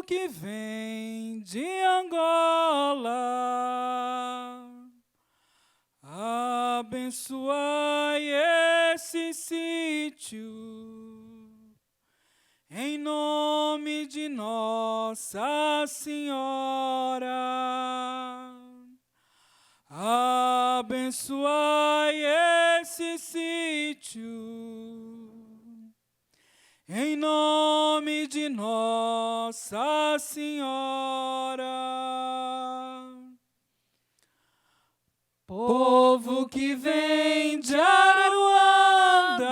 povo que vem de Angola, abençoai esse sítio, em nome de Nossa Senhora. Abençoai esse sítio, em nome de Nossa Senhora. Povo que vem de Aruanda,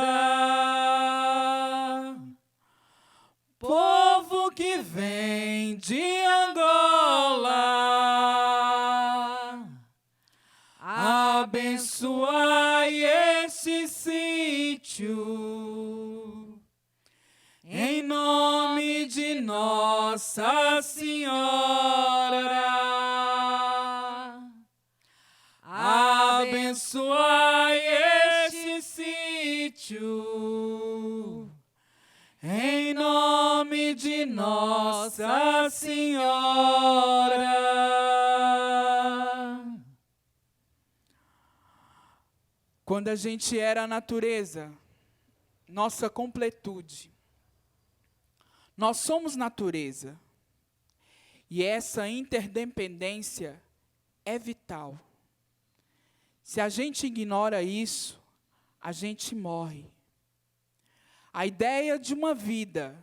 povo que vem de Angola, abençoai esse sítio, em nome de Nossa Senhora. Abençoai esse sítio, em nome de Nossa Senhora. Quando a gente era a natureza, nossa completude, nós somos natureza. E essa interdependência é vital. Se a gente ignora isso, a gente morre. A ideia de uma vida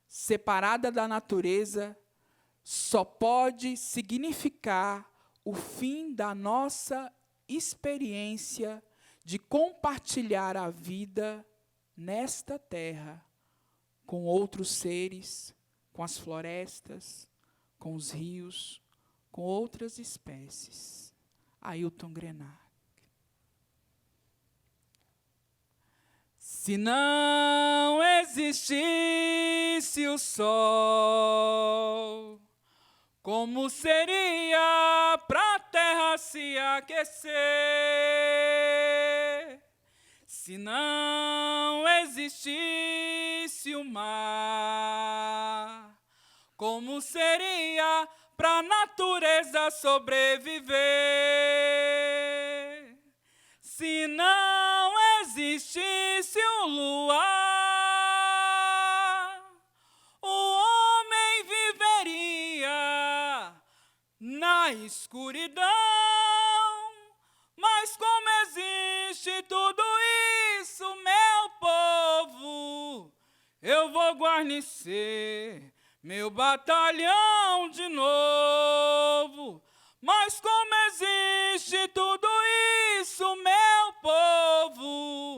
separada da natureza só pode significar o fim da nossa experiência de compartilhar a vida nesta terra com outros seres, com as florestas, com os rios, com outras espécies. Ailton Krenak. Se não existisse o sol, como seria para a terra se aquecer? Se não existisse o mar, como seria para a natureza sobreviver? Se não existisse o luar, o homem viveria na escuridão. Mas como existe tudo isso, meu povo, eu vou guarnecer meu batalhão de novo. Mas como existe tudo isso, meu povo,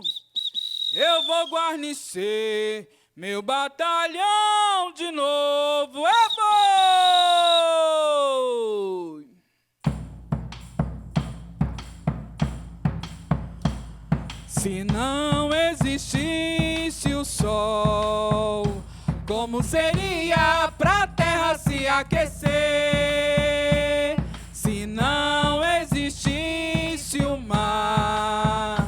eu vou guarnecer meu batalhão de novo. Eu vou! Se não existisse o sol, como seria pra terra se aquecer? Se não existisse o mar,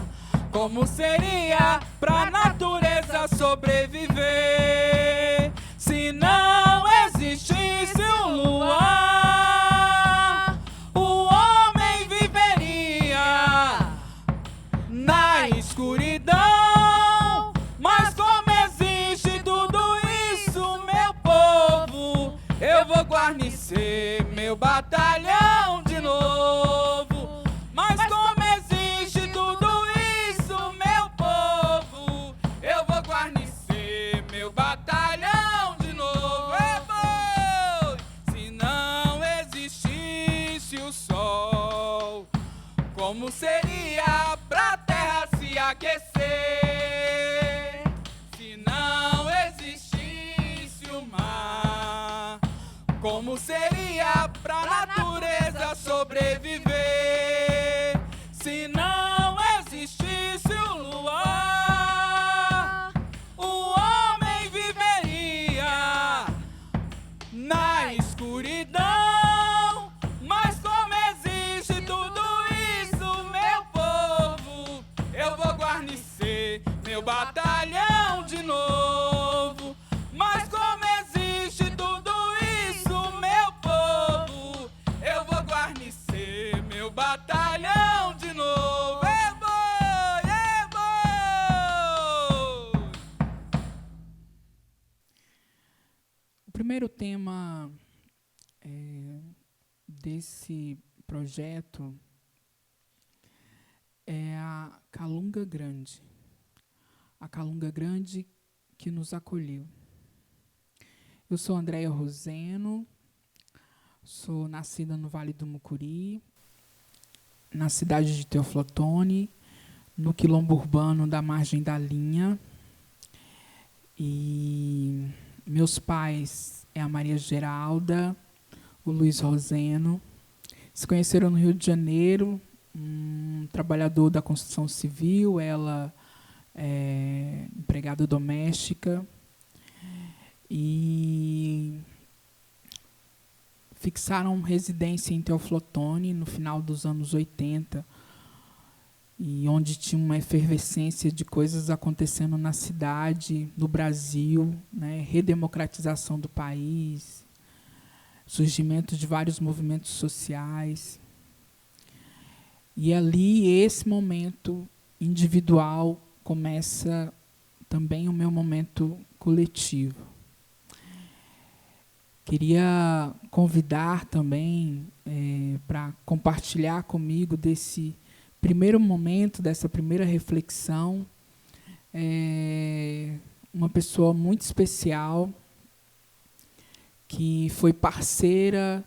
como seria pra natureza sobreviver? Se não existisse o luar, o homem viveria na escuridão. Mas como existe tudo isso, meu povo, eu vou guarnecer meu batalhão de novo. Mas como existe tudo isso, meu povo, eu vou guarnecer meu batalhão de novo. Eu vou! Se não existisse o sol, como seria pra terra se aquecer? Se não existisse o mar, como seria pra natureza sobreviver? Se não existisse o luar, o homem viveria na escuridão. Mas como existe tudo isso, meu povo, eu vou guarnecer meu batalhão de novo. Mas como existe tudo isso, primeiro tema desse projeto é a Calunga Grande. A Calunga Grande que nos acolheu. Eu sou Andréia Roseno, sou nascida no Vale do Mucuri, na cidade de Teoflotone, no quilombo urbano da Margem da Linha. E meus pais é a Maria Geralda, o Luiz Roseno. Se conheceram no Rio de Janeiro, um trabalhador da construção civil, ela é empregada doméstica. E fixaram residência em Teoflotone no final dos anos 80, e onde tinha uma efervescência de coisas acontecendo na cidade, no Brasil, né, redemocratização do país, surgimento de vários movimentos sociais. E ali, esse momento individual, começa também o meu momento coletivo. Queria convidar também para compartilhar comigo desse primeiro momento, dessa primeira reflexão, uma pessoa muito especial, que foi parceira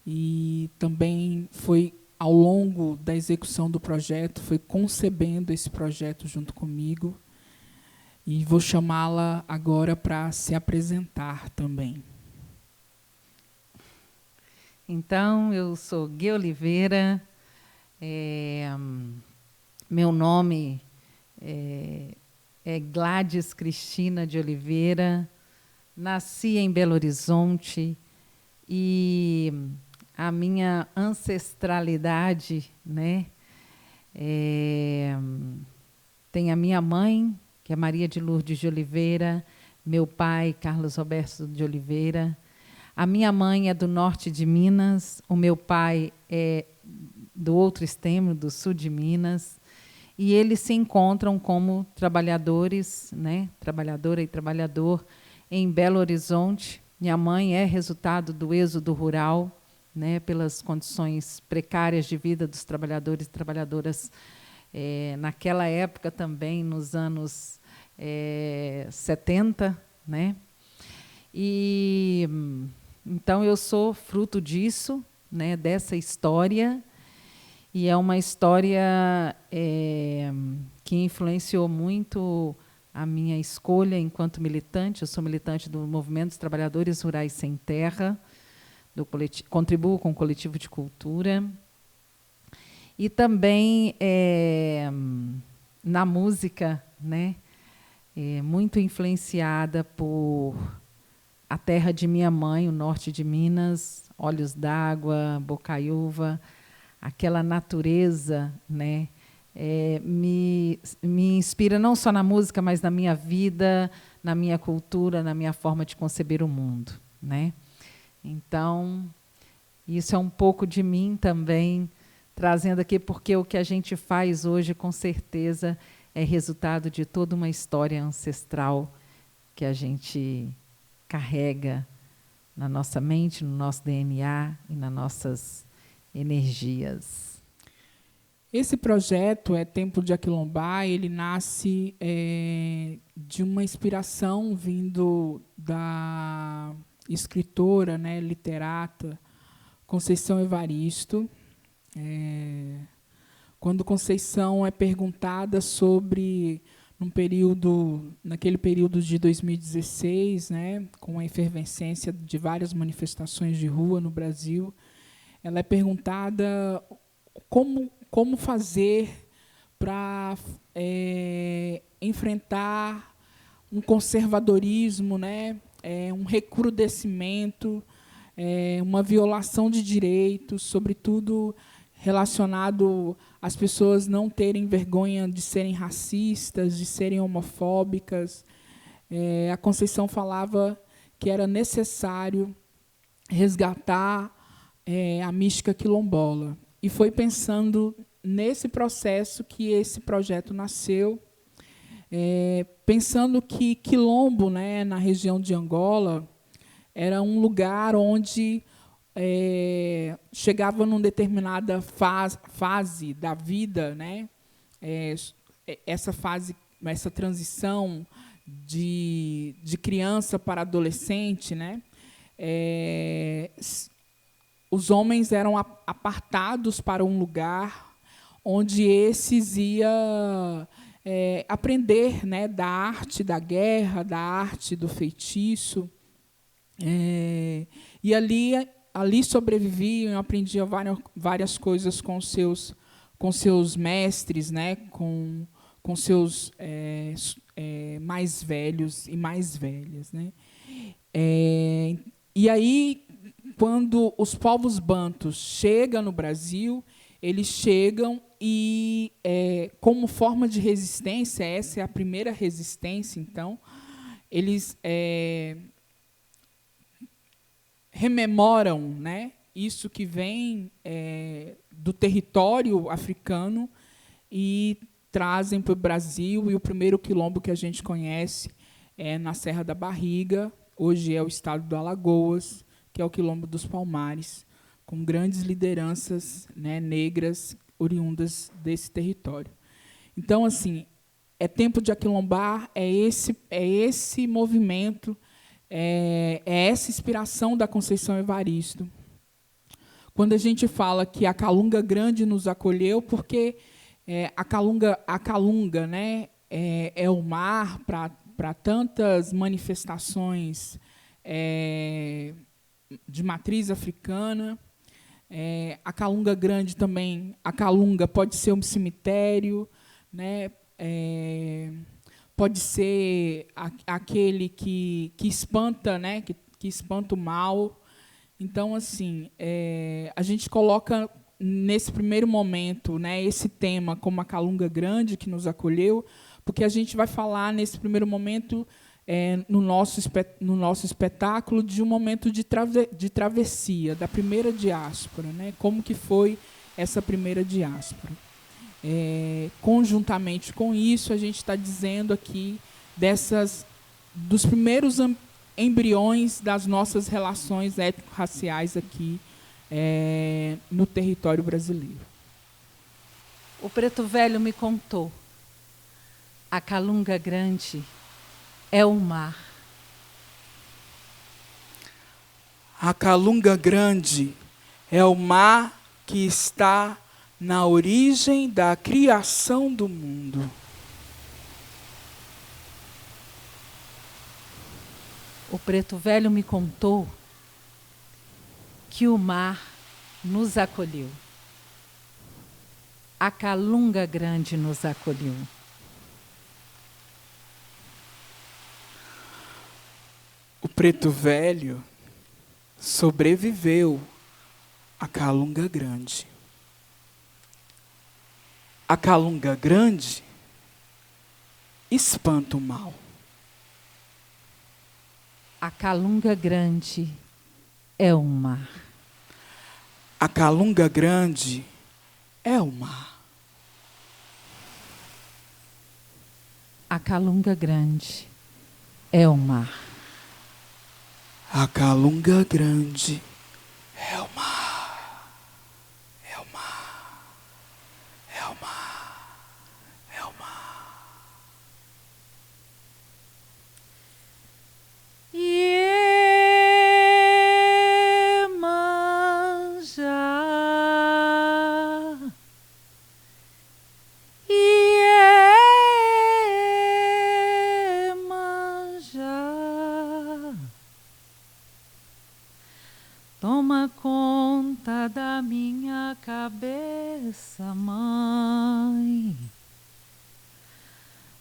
e também foi, ao longo da execução do projeto, foi concebendo esse projeto junto comigo. E vou chamá-la agora para se apresentar também. Então, eu sou Gui Oliveira, meu nome é Gladys Cristina de Oliveira, nasci em Belo Horizonte e a minha ancestralidade, né, tem a minha mãe, que é Maria de Lourdes de Oliveira, meu pai, Carlos Roberto de Oliveira. A minha mãe é do norte de Minas, o meu pai é do outro extremo, do sul de Minas, e eles se encontram como trabalhadores, né, trabalhadora e trabalhador, em Belo Horizonte. Minha mãe é resultado do êxodo rural, né, pelas condições precárias de vida dos trabalhadores e trabalhadoras, naquela época também, nos anos 70, né? E então eu sou fruto disso, né, dessa história, e é uma história que influenciou muito a minha escolha enquanto militante. Eu sou militante do Movimento dos Trabalhadores Rurais Sem Terra, contribuo com o Coletivo de Cultura, e também na música, né, muito influenciada por a terra de minha mãe, o norte de Minas, Olhos d'Água, Bocaiúva, aquela natureza, né, me inspira não só na música, mas na minha vida, na minha cultura, na minha forma de conceber o mundo, né? Então, isso é um pouco de mim também, trazendo aqui, porque o que a gente faz hoje, com certeza, é resultado de toda uma história ancestral que a gente carrega na nossa mente, no nosso DNA e nas nossas energias. Esse projeto, Tempo de Aquilombar, ele nasce de uma inspiração vindo da escritora, né, literata Conceição Evaristo. Quando Conceição é perguntada sobre naquele período de 2016, né, com a efervescência de várias manifestações de rua no Brasil, ela é perguntada como fazer para enfrentar um conservadorismo, né, um recrudescimento, uma violação de direitos, sobretudo relacionado às pessoas não terem vergonha de serem racistas, de serem homofóbicas. A Conceição falava que era necessário resgatar a mística quilombola. E foi pensando nesse processo que esse projeto nasceu, pensando que quilombo, né, na região de Angola, era um lugar onde chegava numa determinada fase da vida, né? Essa fase, essa transição de criança para adolescente, né? Os homens eram apartados para um lugar onde esses iam aprender, né, da arte da guerra, da arte do feitiço. E ali sobreviviam, aprendiam várias coisas com seus mestres, né, com seus mais velhos e mais velhas, né. E aí, quando os povos bantus chegam no Brasil, eles chegam e, como forma de resistência, essa é a primeira resistência, então, eles rememoram, né, isso que vem do território africano e trazem para o Brasil. E o primeiro quilombo que a gente conhece é na Serra da Barriga, hoje é o estado do Alagoas, que é o Quilombo dos Palmares, com grandes lideranças, né, negras oriundas desse território. Então, assim, é tempo de aquilombar, é esse movimento, é essa inspiração da Conceição Evaristo. Quando a gente fala que a Calunga Grande nos acolheu, porque a Calunga, né, é o mar para tantas manifestações de matriz africana. A Calunga Grande também, a Calunga pode ser um cemitério, né, pode ser aquele que espanta, né, que espanta o mal. Então, assim, a gente coloca nesse primeiro momento, né, esse tema como a Calunga Grande que nos acolheu, porque a gente vai falar nesse primeiro momento no nosso espetáculo de um momento de travessia da primeira diáspora, né, como que foi essa primeira diáspora. Conjuntamente com isso, a gente está dizendo aqui dos primeiros embriões das nossas relações étnico-raciais aqui no território brasileiro. O Preto Velho me contou. A Calunga Grande é o mar. A Calunga Grande é o mar que está na origem da criação do mundo. O Preto Velho me contou que o mar nos acolheu. A Calunga Grande nos acolheu. O Preto Velho sobreviveu à Calunga Grande. A Calunga Grande espanta o mal. A Calunga Grande é o mar. A Calunga Grande é o mar. A Calunga Grande é o mar. A Calunga Grande é o mar. É o mar. É o mar. É o mar. Toma conta da minha cabeça, mãe.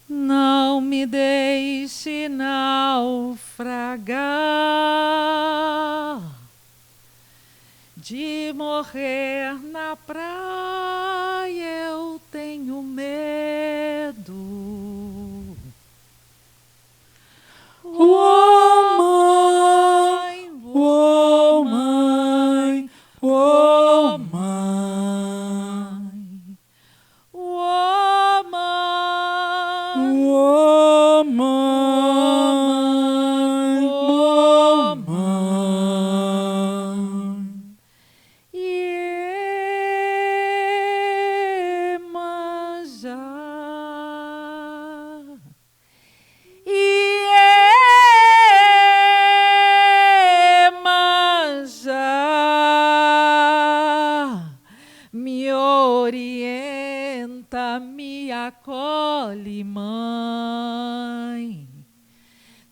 Não me deixe naufragar. De morrer na praia eu tenho medo.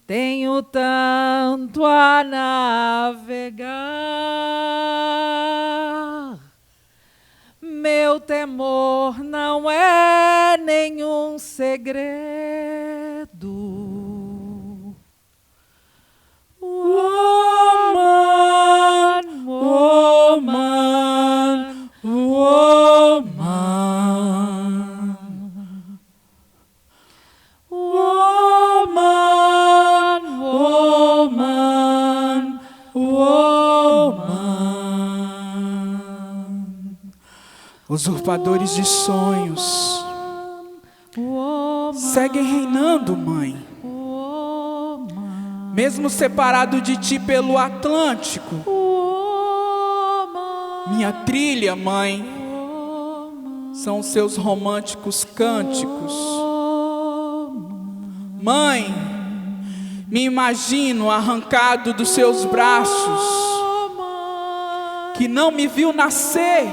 tenho tanto a navegar. Meu temor não é nenhum segredo. Woman, woman, woman. Woman, woman, woman. Usurpadores de sonhos seguem reinando, mãe. Mesmo separado de ti pelo Atlântico, minha trilha, mãe, são os seus românticos cânticos. Mãe, me imagino arrancado dos seus braços, que não me viu nascer,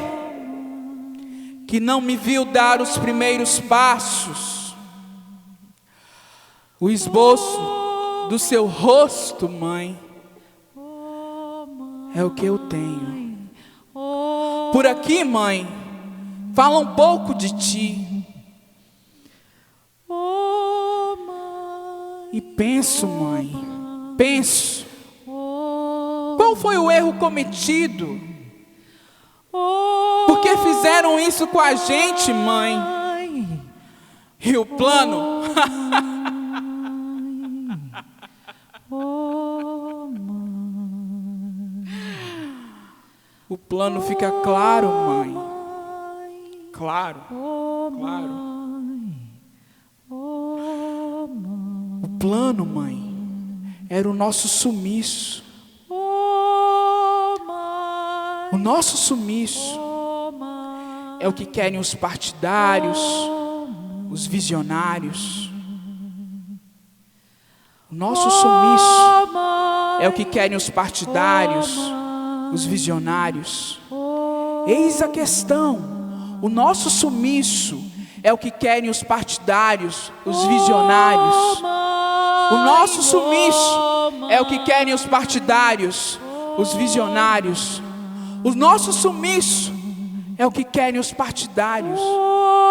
que não me viu dar os primeiros passos. O esboço do seu rosto, mãe, é o que eu tenho. Por aqui, mãe, fala um pouco de ti. E penso, mãe, penso, qual foi o erro cometido? Por que fizeram isso com a gente, mãe? E o plano? O plano fica claro, mãe. Claro, claro. O plano, mãe, era o nosso sumiço. O nosso sumiço é o que querem os partidários, os visionários. O nosso sumiço é o que querem os partidários, os visionários. Eis a questão: o nosso sumiço é o que querem os partidários, os visionários. O nosso sumiço é o que querem os partidários, os visionários. O nosso sumiço é o que querem os partidários,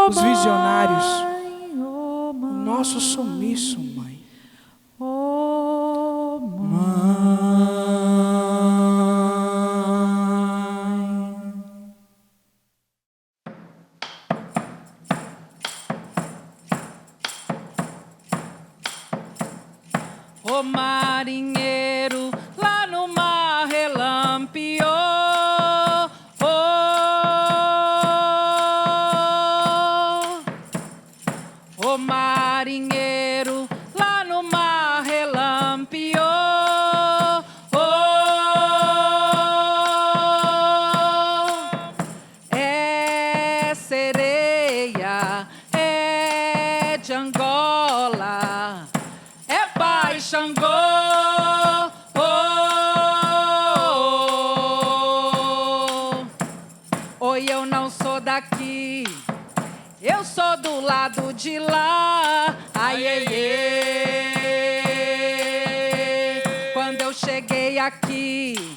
os visionários. O nosso sumiço, mãe. O marinheiro lá no mar relampeou. O marinheiro lá no mar relampeou. É sereia, é de Angola, é Pai Xangô. Oi, eu não sou daqui, eu sou do lado de lá. Ai, ai, ai. Quando eu cheguei aqui,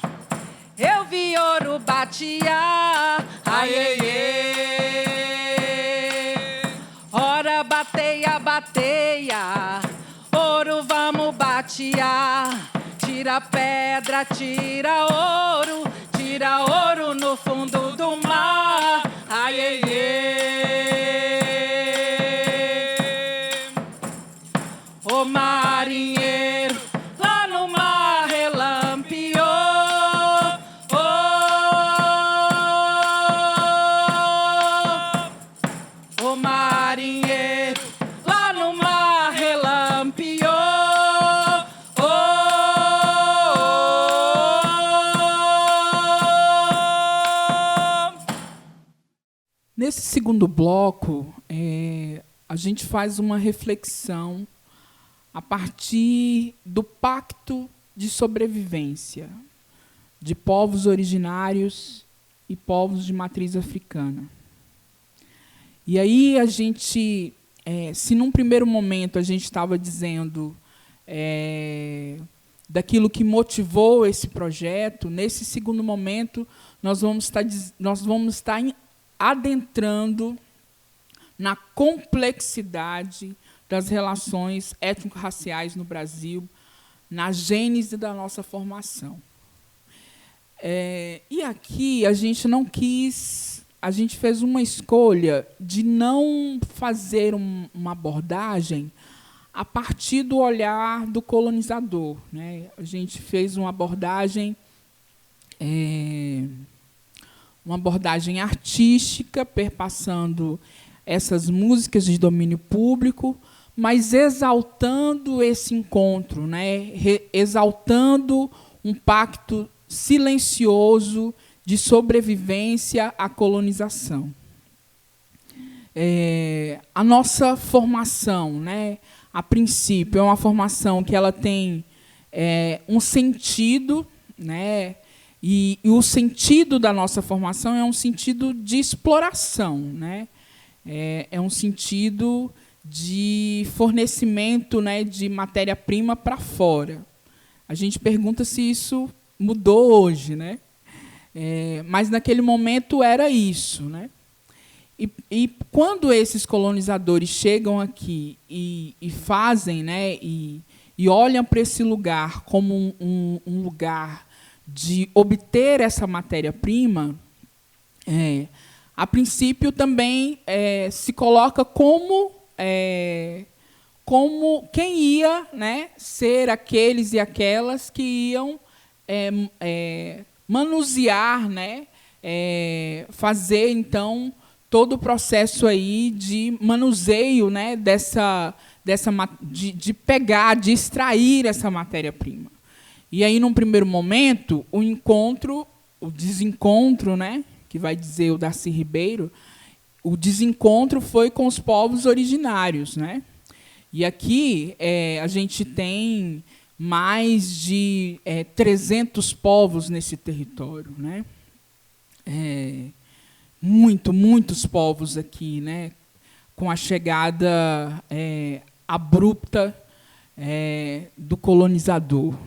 eu vi ouro batear. Ai, ai, ai. Ora, bateia, bateia, ouro vamos batear. Tira pedra, tira ouro no fundo do mar. Ai, ai, ai. O marinheiro lá no mar relampeou. O marinheiro lá no mar relampeou. Nesse segundo bloco, a gente faz uma reflexão a partir do pacto de sobrevivência de povos originários e povos de matriz africana. E aí a gente, se num primeiro momento a gente estava dizendo daquilo que motivou esse projeto, nesse segundo momento, nós vamos estar adentrando na complexidade das relações étnico-raciais no Brasil, na gênese da nossa formação. E aqui a gente não quis, a gente fez uma escolha de não fazer uma abordagem a partir do olhar do colonizador, né? A gente fez uma abordagem artística, perpassando essas músicas de domínio público, mas exaltando esse encontro, né? Exaltando um pacto silencioso de sobrevivência à colonização. A nossa formação, né, a princípio, é uma formação que ela tem um sentido, né, e o sentido da nossa formação é um sentido de exploração, né, é um sentido de fornecimento, né, de matéria-prima para fora. A gente pergunta se isso mudou hoje, né? Mas naquele momento era isso, né? E quando esses colonizadores chegam aqui e fazem, né, e olham para esse lugar como um lugar de obter essa matéria-prima, a princípio também se coloca como quem ia, né, ser aqueles e aquelas que iam manusear, né, fazer, então, todo o processo aí de manuseio, né, de pegar, de extrair essa matéria-prima. E aí, num primeiro momento, o desencontro, né, que vai dizer o Darcy Ribeiro, o desencontro foi com os povos originários, né? E aqui a gente tem mais de 300 povos nesse território, né? Muitos povos aqui, né? Com a chegada abrupta do colonizador.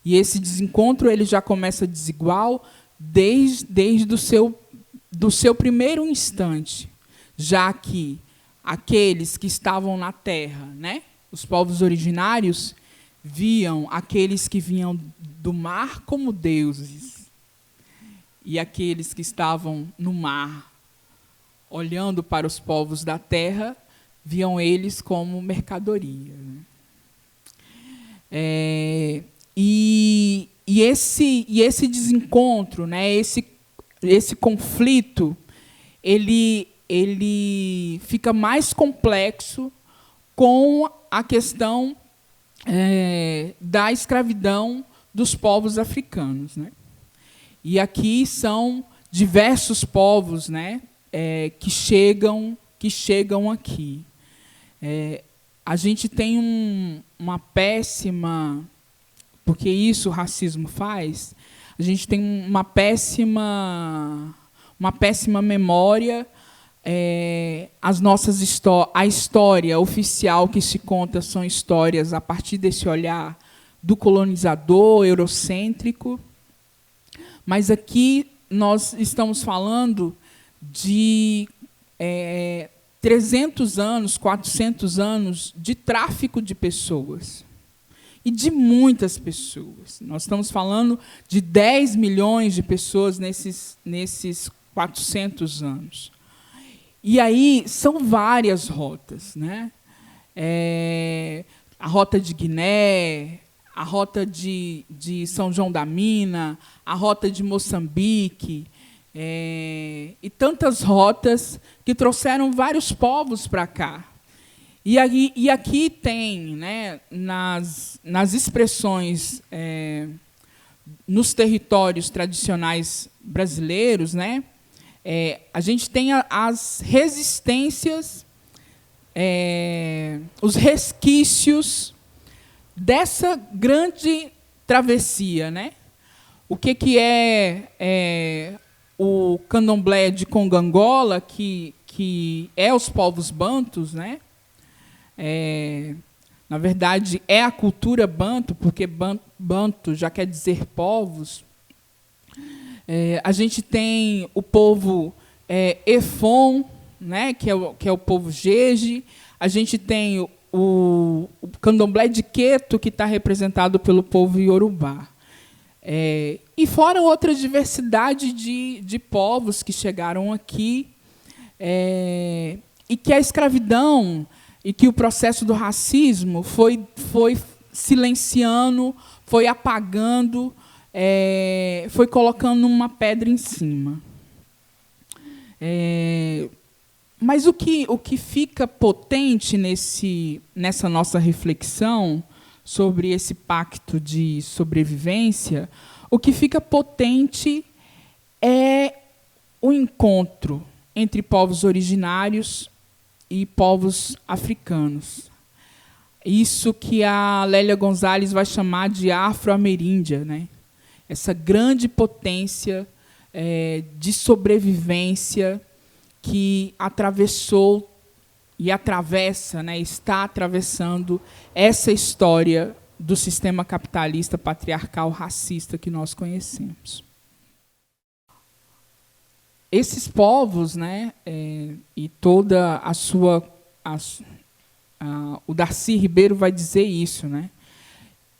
E esse desencontro ele já começa desigual desde do seu primeiro instante, já que aqueles que estavam na terra, né, os povos originários, viam aqueles que vinham do mar como deuses, e aqueles que estavam no mar, olhando para os povos da terra, viam eles como mercadoria. E esse desencontro, né, esse conflito, ele fica mais complexo com a questão da escravidão dos povos africanos, né? E aqui são diversos povos, né, que chegam aqui. A gente tem uma péssima, porque isso o racismo faz, a gente tem uma péssima memória. A história oficial que se conta são histórias a partir desse olhar do colonizador eurocêntrico, mas aqui nós estamos falando de 300 anos, 400 anos de tráfico de pessoas, e de muitas pessoas. Nós estamos falando de 10 milhões de pessoas nesses 400 anos. E aí são várias rotas, né? A rota de Guiné, a rota de São João da Mina, a rota de Moçambique, e tantas rotas que trouxeram vários povos para cá. E aqui tem, né, nas expressões, nos territórios tradicionais brasileiros, né, a gente tem as resistências, os resquícios dessa grande travessia, né? O que é o candomblé de Congo-Angola, que é os povos bantus, né? na verdade, é a cultura banto, porque banto já quer dizer povos. A gente tem o povo Efon, né, que é o povo Jeje. A gente tem o candomblé de Queto, que está representado pelo povo Iorubá. E fora outra diversidade de povos que chegaram aqui, e que a escravidão e que o processo do racismo foi silenciando, foi apagando, foi colocando uma pedra em cima. Mas o que fica potente nessa nossa reflexão sobre esse pacto de sobrevivência, o que fica potente é o encontro entre povos originários e povos africanos. Isso que a Lélia Gonzalez vai chamar de afro-ameríndia, né? Essa grande potência de sobrevivência que atravessou e atravessa, né, está atravessando essa história do sistema capitalista, patriarcal, racista que nós conhecemos. Esses povos, né, e toda a sua... o Darcy Ribeiro vai dizer isso, né,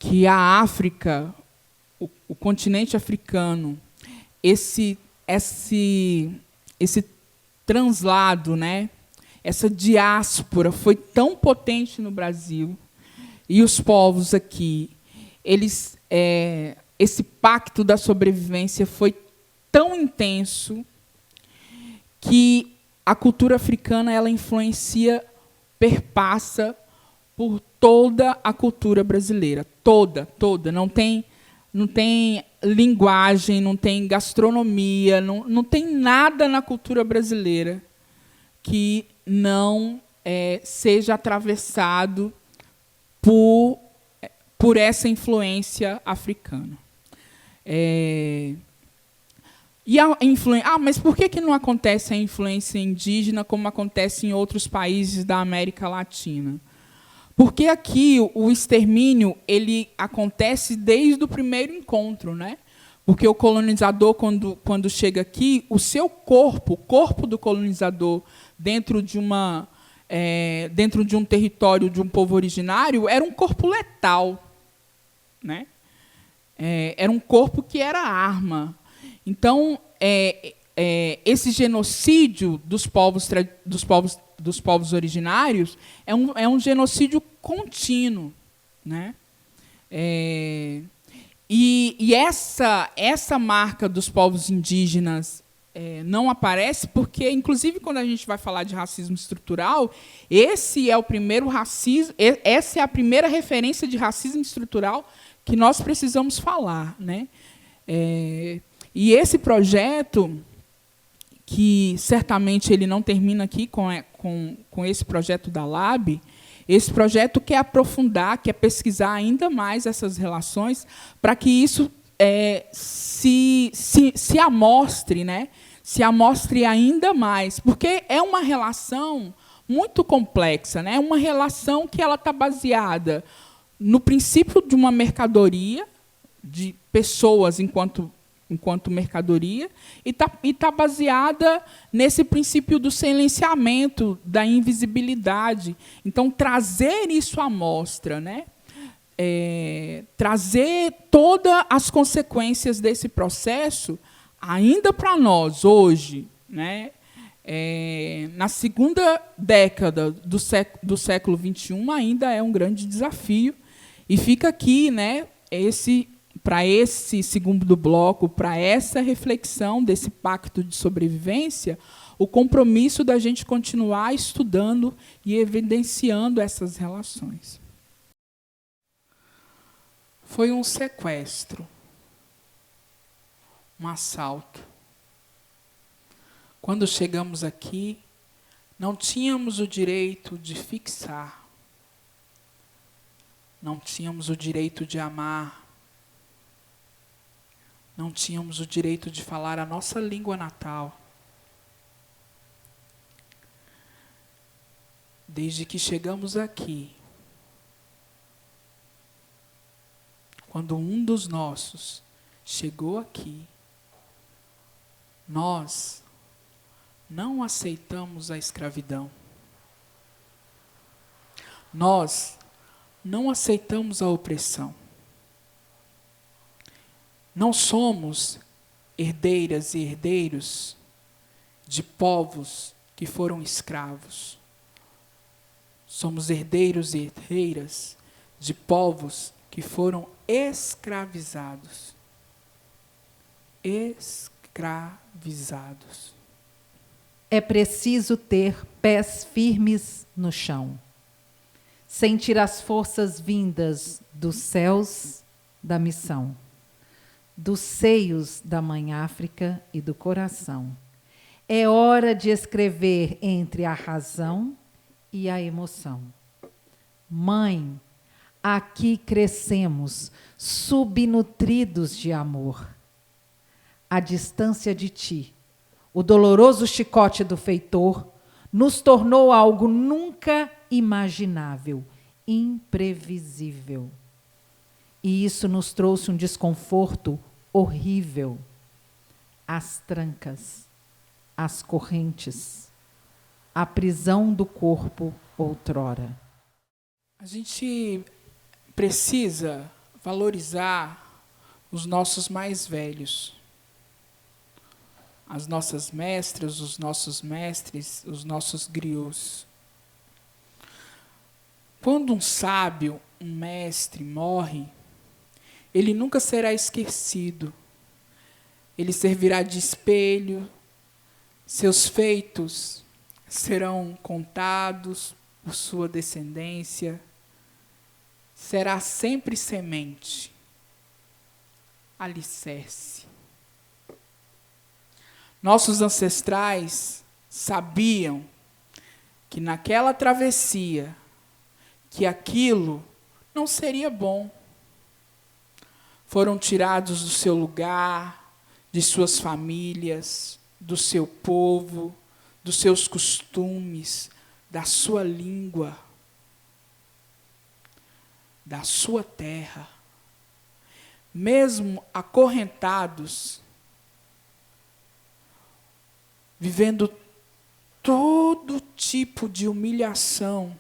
que a África, o continente africano, esse translado, né, essa diáspora foi tão potente no Brasil, e os povos aqui, esse pacto da sobrevivência foi tão intenso que a cultura africana ela influencia, perpassa por toda a cultura brasileira, toda, não tem linguagem, não tem gastronomia, não tem nada na cultura brasileira que não seja atravessado por essa influência africana. Mas por que não acontece a influência indígena como acontece em outros países da América Latina? Porque aqui o extermínio ele acontece desde o primeiro encontro, né? Porque o colonizador, quando chega aqui, o seu corpo, o corpo do colonizador dentro de um território de um povo originário, era um corpo letal, né? Era um corpo que era arma. Então, esse genocídio dos povos originários é um genocídio contínuo, né? E essa marca dos povos indígenas não aparece porque, inclusive, quando a gente vai falar de racismo estrutural, esse é o primeiro racismo, essa é a primeira referência de racismo estrutural que nós precisamos falar, né? E esse projeto, que certamente ele não termina aqui com esse projeto da LAB, esse projeto quer aprofundar, quer pesquisar ainda mais essas relações, para que isso se amostre, né? Se amostre ainda mais, porque é uma relação muito complexa, né? É uma relação que ela está baseada no princípio de uma mercadoria, de pessoas enquanto mercadoria, e tá baseada nesse princípio do silenciamento, da invisibilidade. Então, trazer isso à mostra, né? Trazer todas as consequências desse processo, ainda para nós, hoje, né? Na segunda década do século XXI, ainda é um grande desafio. E fica aqui, né, para esse segundo bloco, para essa reflexão desse pacto de sobrevivência, o compromisso da gente continuar estudando e evidenciando essas relações. Foi um sequestro, um assalto. Quando chegamos aqui, não tínhamos o direito de fixar, não tínhamos o direito de amar, não tínhamos o direito de falar a nossa língua natal. Desde que chegamos aqui, quando um dos nossos chegou aqui, nós não aceitamos a escravidão. Nós não aceitamos a opressão. Não somos herdeiras e herdeiros de povos que foram escravos. Somos herdeiros e herdeiras de povos que foram escravizados. Escravizados. É preciso ter pés firmes no chão, sentir as forças vindas dos céus da missão, dos seios da Mãe África e do coração. É hora de escrever entre a razão e a emoção. Mãe, aqui crescemos, subnutridos de amor. A distância de ti, o doloroso chicote do feitor, nos tornou algo nunca imaginável, imprevisível. E isso nos trouxe um desconforto horrível. As trancas, as correntes, a prisão do corpo outrora. A gente precisa valorizar os nossos mais velhos. As nossas mestras, os nossos mestres, os nossos griots. Quando um sábio, um mestre morre, ele nunca será esquecido. Ele servirá de espelho, seus feitos serão contados por sua descendência, será sempre semente, alicerce. Nossos ancestrais sabiam que naquela travessia, que aquilo não seria bom. Foram tirados do seu lugar, de suas famílias, do seu povo, dos seus costumes, da sua língua, da sua terra. Mesmo acorrentados, vivendo todo tipo de humilhação,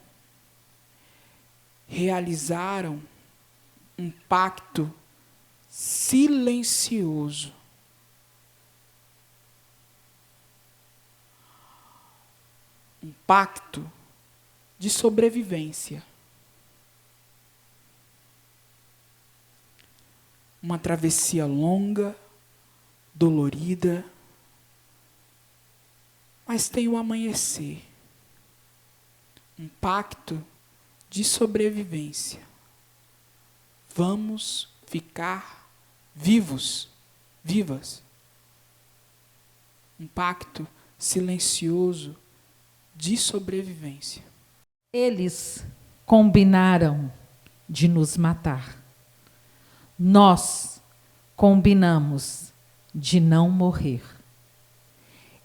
realizaram um pacto silencioso. Um pacto de sobrevivência. Uma travessia longa, dolorida, mas tem o amanhecer. Um pacto de sobrevivência. Vamos ficar vivos, vivas. Um pacto silencioso de sobrevivência. Eles combinaram de nos matar. Nós combinamos de não morrer.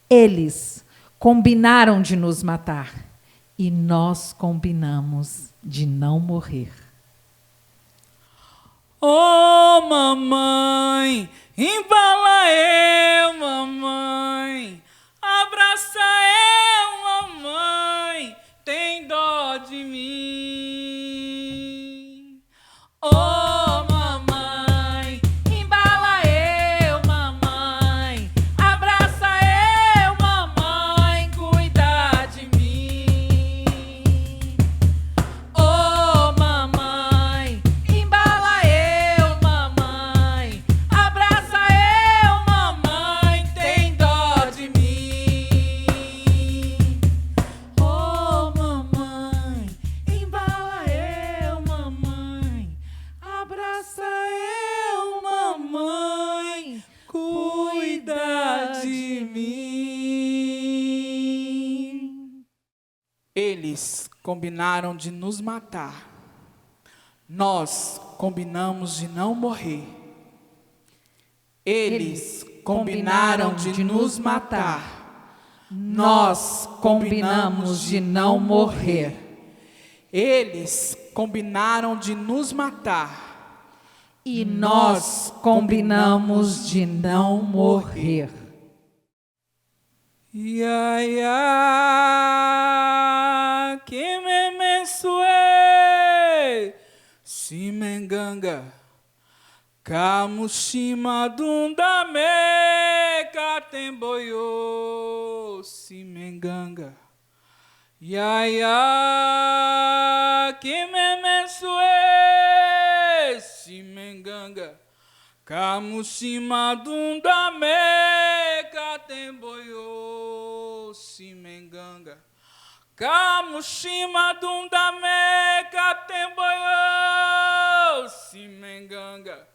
Eles combinaram de nos matar e nós combinamos de não morrer. Oh, mamãe, embala eu, mamãe, abraça eu, mamãe, tem dó de mim. Oh, mamãe, embala eu, mamãe, abraça eu, mamãe, cuida de mim. Oh, mamãe, embala eu, mamãe, abraça eu, mamãe, tem dó de mim. Oh, mamãe, embala eu, mamãe, abraça eu, mamãe, cuida de mim. Eles combinaram de nos matar. Nós combinamos de não morrer. Eles combinaram de nos matar. Nós combinamos de não morrer. Eles combinaram de nos matar. E nós combinamos de não morrer. Ia, ia, que me mensuei, se menganga, camushima dunda me, catemboyo, se menganga. Ia, ia, que me mensuei, se menganga, camushima dunda me, catemboyo, se menganga. Camushima dunda me, catemboyo, se menganga.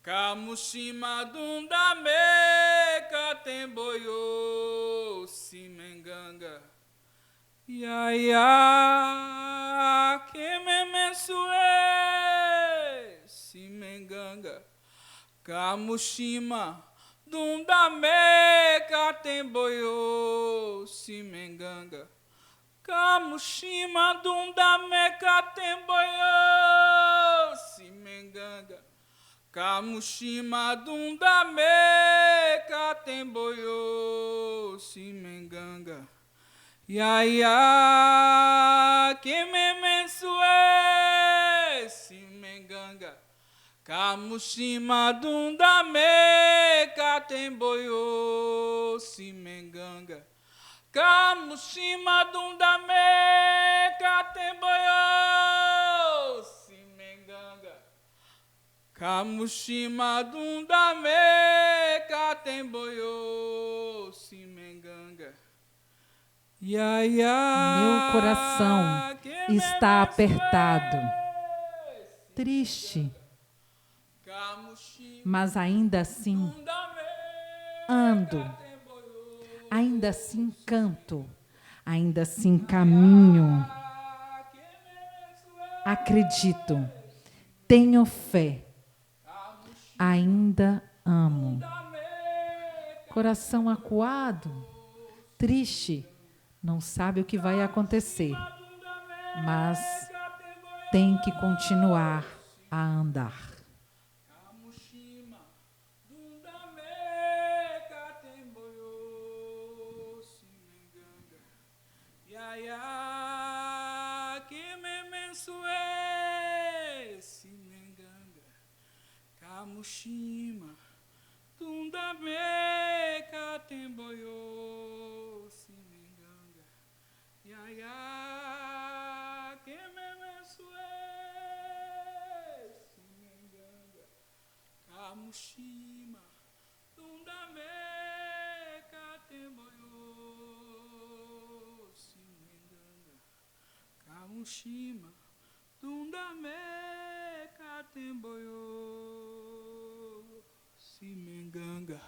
Camushima dunda me, catemboyo, se menganga. Ia, ia, que me mensuei, se menganga. Camushima dunda me, catemboyo, se menganga. Camushima dunda me, catemboyo, se menganga. Camushima dunda me, catemboyo, se menganga. Ia, ia, que me mensuei, se menganga. Camushima dunda me, catemboyo, se menganga. Camushima dunda me, catemboyo, se menganga. Camushima dunda me, catemboyo, se menganga. Ia, ia, Meu coração que me está apertado, mensuei, triste, Camushima mas ainda assim dunda me, ando, catemboyo, ainda assim canto, ainda assim caminho. que me mensuei. Acredito, tenho fé, ainda amo. Coração acuado, triste, não sabe o que vai acontecer, mas tem que continuar a andar. Camushima dunda me, catemboyo, se menganga. Ia, ia, que me mensuei, se menganga. Camushima dunda me, catemboyo, se menganga. Ia, ia, que me mensuei, se menganga. Camushima dunda me, catemboyo, se menganga. Camushima dunda me, catemboyo, se menganga.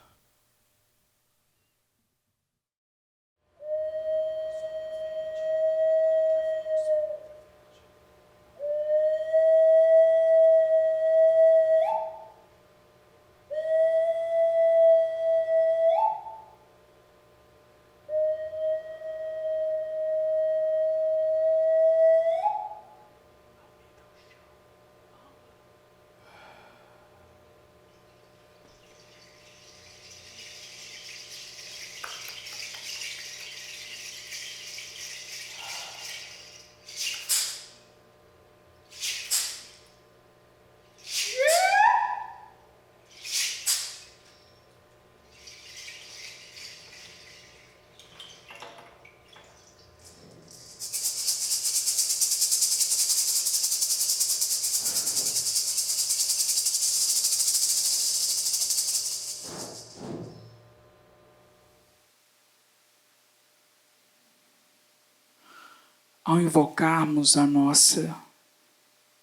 Ao invocarmos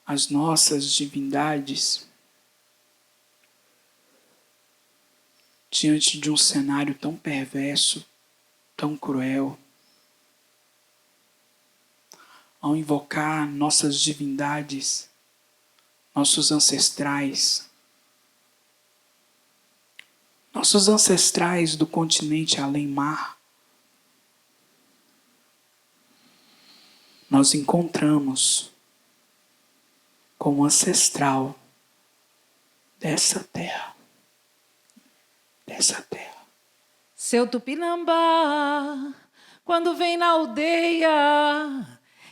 as nossas divindades diante de um cenário tão perverso, tão cruel, ao invocar nossas divindades, nossos ancestrais do continente além-mar, nós encontramos com o ancestral dessa terra. Dessa terra. Seu Tupinambá, quando vem na aldeia,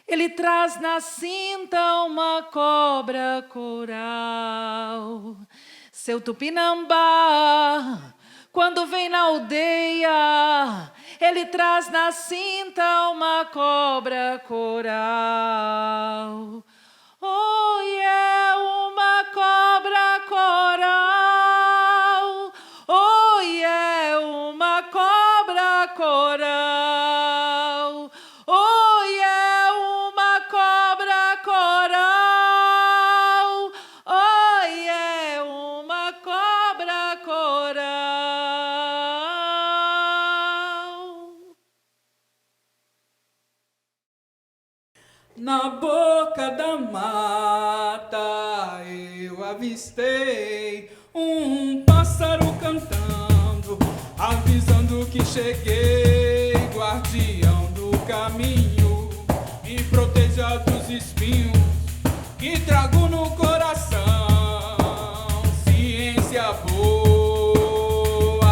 ele traz na cinta uma cobra coral. Seu Tupinambá, quando vem na aldeia, ele traz na cinta uma cobra coral. Oi, é uma cobra coral. Oi, é uma cobra coral. Oi, é uma cobra coral. Oi, é uma cobra coral. Na boca da mata eu avistei um pássaro cantando, avisando que cheguei, guardião do caminho, me proteja dos espinhos que trago no coração. Ciência boa,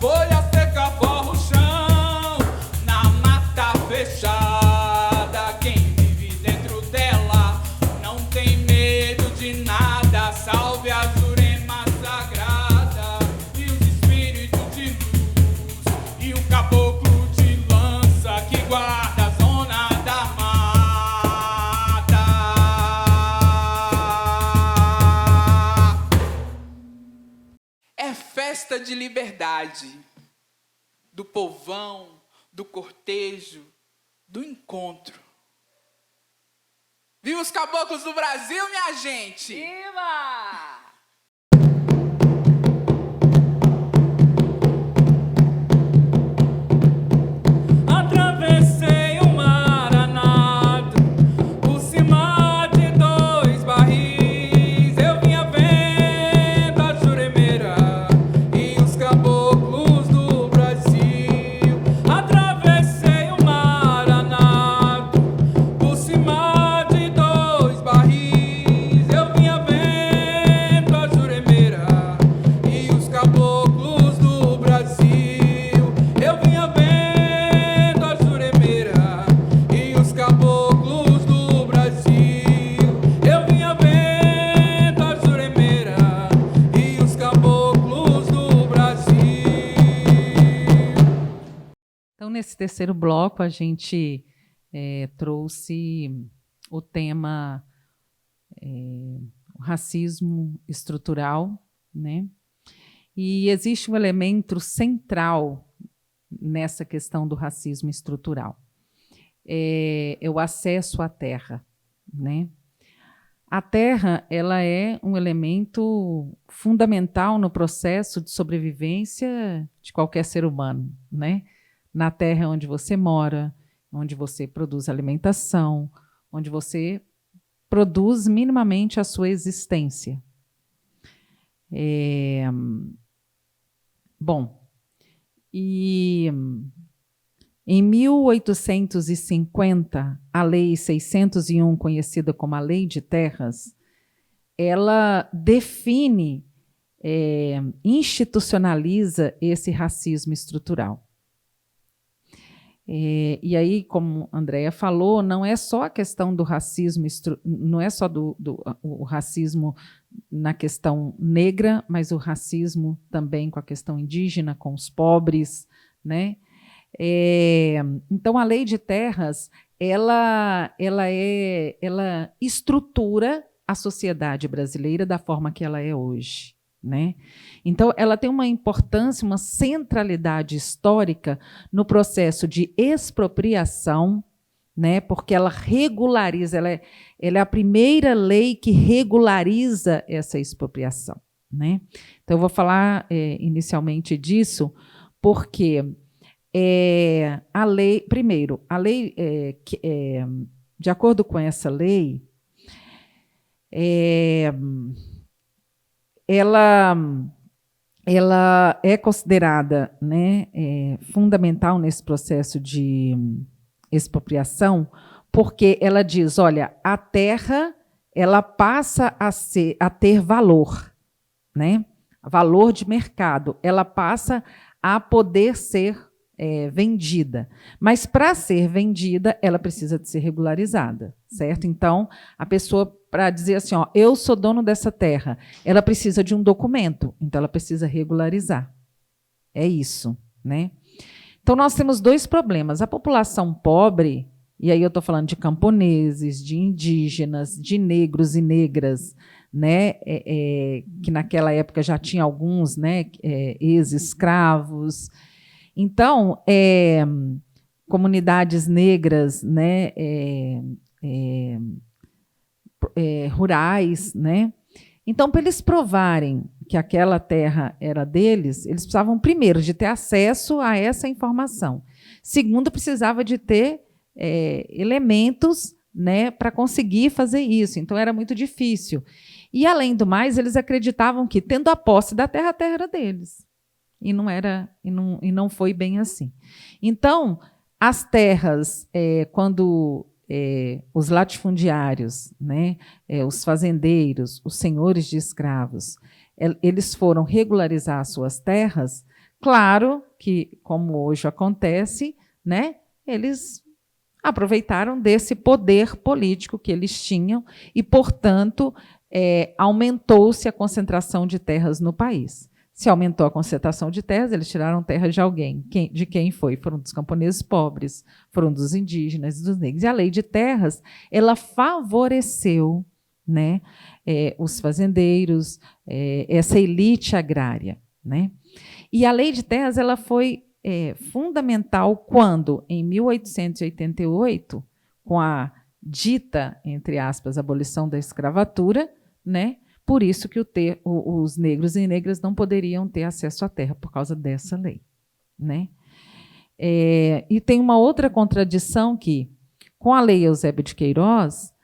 folha seca forra o chão, na mata fechada. Salve a Jurema sagrada e os espíritos de luz e o caboclo de lança que guarda a zona da mata. É festa de liberdade, do povão, do cortejo, do encontro. Viva os caboclos do Brasil, minha gente! Viva! Atravessei o mar a nado, por cima de 2 barris. Eu vinha vendo a Juremeira e os caboclos do Brasil. Atravessei o mar a nado, por cima de 2 barris. Eu vinha vendo a Juremeira e os caboclos do Brasil. Eu vinha vendo a Juremeira e os caboclos do Brasil. Eu vinha vendo a Juremeira e os caboclos do Brasil. Então, nesse terceiro bloco, a gente trouxe o tema o racismo estrutural, né? E existe um elemento central nessa questão do racismo estrutural. É o acesso à terra, né? A terra, ela é um elemento fundamental no processo de sobrevivência de qualquer ser humano, né? Na terra onde você mora, onde você produz alimentação, onde você produz minimamente a sua existência. Bom, e em 1850, a Lei 601, conhecida como a Lei de Terras, ela define, institucionaliza esse racismo estrutural. E aí, como a Andréia falou, não é só a questão do racismo, não é só o racismo na questão negra, mas o racismo também com a questão indígena, com os pobres, né? Então, a Lei de Terras, ela estrutura a sociedade brasileira da forma que ela é hoje, né? Então, ela tem uma importância, uma centralidade histórica no processo de expropriação, né? Porque ela regulariza, ela é a primeira lei que regulariza essa expropriação, né? Então, eu vou falar inicialmente disso, porque a lei, primeiro, a lei, de acordo com essa lei, ela é considerada, né, fundamental nesse processo de expropriação, porque ela diz, olha, a terra ela passa a ter valor, né? Valor de mercado. Ela passa a poder ser vendida. Mas, para ser vendida, ela precisa de ser regularizada, certo? Então, a pessoa, para dizer assim, ó, eu sou dono dessa terra, ela precisa de um documento, então ela precisa regularizar. É isso, né? Então, nós temos dois problemas. A população pobre, e aí eu estou falando de camponeses, de indígenas, de negros e negras, né? Que naquela época já tinha alguns, né? Ex-escravos. Então, comunidades negras, né? Rurais, né? Então, para eles provarem que aquela terra era deles, eles precisavam, primeiro, de ter acesso a essa informação. Segundo, precisava de ter elementos, né, para conseguir fazer isso. Então, era muito difícil. E, além do mais, eles acreditavam que, tendo a posse da terra, a terra era deles. E não foi bem assim. Então, as terras, quando os latifundiários, né, os fazendeiros, os senhores de escravos, eles foram regularizar as suas terras, claro que, como hoje acontece, né, eles aproveitaram desse poder político que eles tinham e, portanto, aumentou-se a concentração de terras no país. Se aumentou a concentração de terras, eles tiraram terra de alguém. De quem foi? Foram dos camponeses pobres, foram dos indígenas, dos negros. E a lei de terras, ela favoreceu, né, os fazendeiros, essa elite agrária, né? E a lei de terras, ela foi fundamental quando, em 1888, com a dita, entre aspas, abolição da escravatura, né? Por isso que os negros e negras não poderiam ter acesso à terra, por causa dessa lei, né? E tem uma outra contradição que, com a lei Eusébio de Queiroz,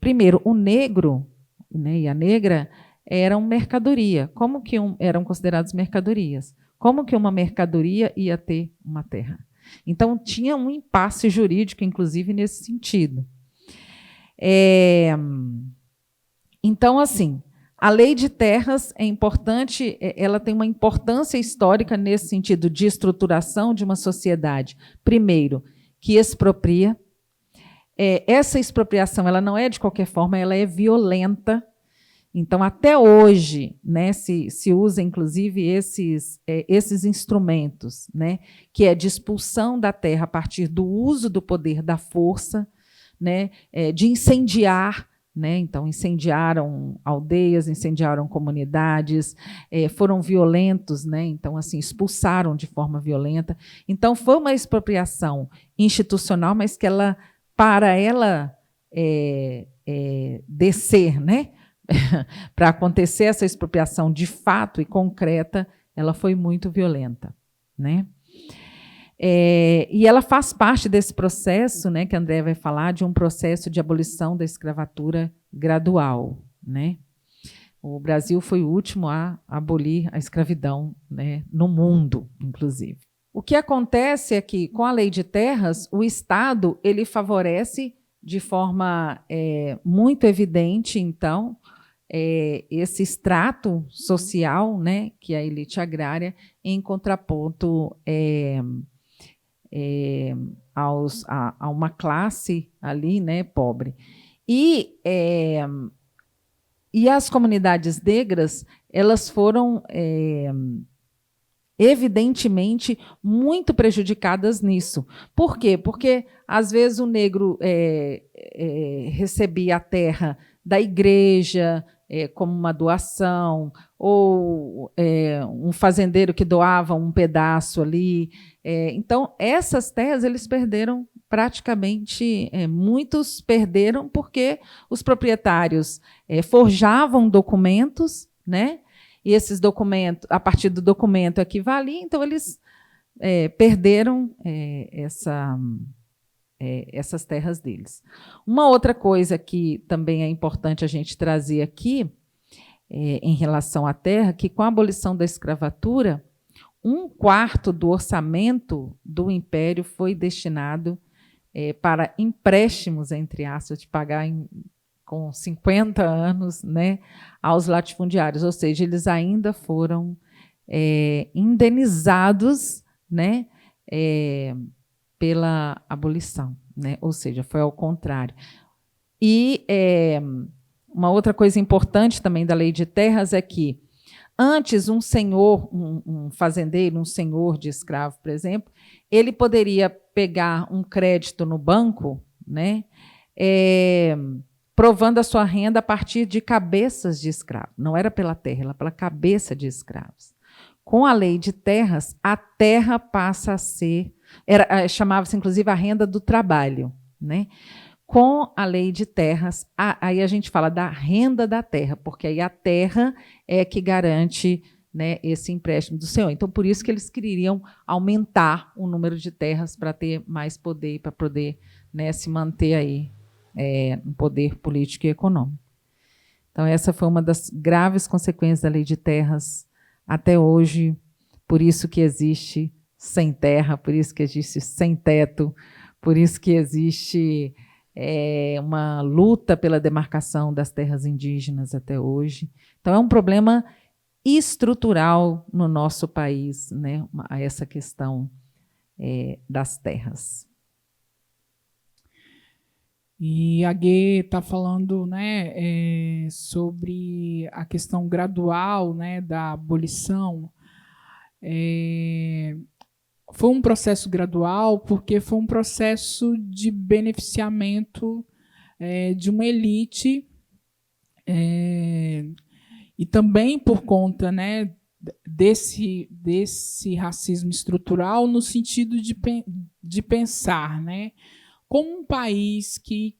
primeiro, o negro, né, e a negra eram mercadoria. Como que eram considerados mercadorias? Como que uma mercadoria ia ter uma terra? Então, tinha um impasse jurídico, inclusive, nesse sentido. Então, assim, a lei de terras é importante, ela tem uma importância histórica nesse sentido de estruturação de uma sociedade, primeiro, que expropria. Essa expropriação, ela não é de qualquer forma, ela é violenta. Então, até hoje, né, se usa, inclusive, esses instrumentos, né, que é de expulsão da terra a partir do uso do poder da força, né, de incendiar. Né? Então, incendiaram aldeias, incendiaram comunidades, foram violentos, né? Então, assim, expulsaram de forma violenta. Então, foi uma expropriação institucional, mas que para ela descer, né? Para acontecer essa expropriação de fato e concreta, ela foi muito violenta, né? E ela faz parte desse processo, né, que a Andréa vai falar, de um processo de abolição da escravatura gradual, né? O Brasil foi o último a abolir a escravidão, né, no mundo, inclusive. O que acontece é que, com a lei de terras, o Estado ele favorece de forma muito evidente, então, esse extrato social, né, que é a elite agrária, em contraponto a uma classe ali, né, pobre. E as comunidades negras, elas foram evidentemente muito prejudicadas nisso. Por quê? Porque às vezes o negro recebia a terra da igreja como uma doação, ou um fazendeiro que doava um pedaço ali. Então, essas terras eles perderam praticamente, muitos perderam porque os proprietários forjavam documentos, né? E esses documentos, a partir do documento equivalia, então eles perderam essas terras deles. Uma outra coisa que também é importante a gente trazer aqui, em relação à terra, que com a abolição da escravatura, 1/4 do orçamento do Império foi destinado para empréstimos, entre aspas, de pagar com 50 anos, né, aos latifundiários, ou seja, eles ainda foram indenizados, né, pela abolição, né, ou seja, foi ao contrário. E uma outra coisa importante também da Lei de Terras é que antes um senhor, um fazendeiro, um senhor de escravo, por exemplo, ele poderia pegar um crédito no banco, né, provando a sua renda a partir de cabeças de escravos. Não era pela terra, era pela cabeça de escravos. Com a Lei de Terras, a terra passa a ser... chamava-se, inclusive, a renda do trabalho, né? Com a Lei de Terras, aí a gente fala da renda da terra, porque aí a terra é que garante, né, esse empréstimo do senhor. Então, por isso que eles queriam aumentar o número de terras para ter mais poder e para poder, né, se manter aí no poder político e econômico. Então, essa foi uma das graves consequências da Lei de Terras até hoje, por isso que existe sem terra, por isso que existe sem teto, por isso que existe uma luta pela demarcação das terras indígenas até hoje. Então, é um problema estrutural no nosso país, né, essa questão das terras. E a Guê está falando, né, sobre a questão gradual, né, da abolição. Foi um processo gradual porque foi um processo de beneficiamento de uma elite e também por conta, né, desse racismo estrutural no sentido de pensar, né, como um país que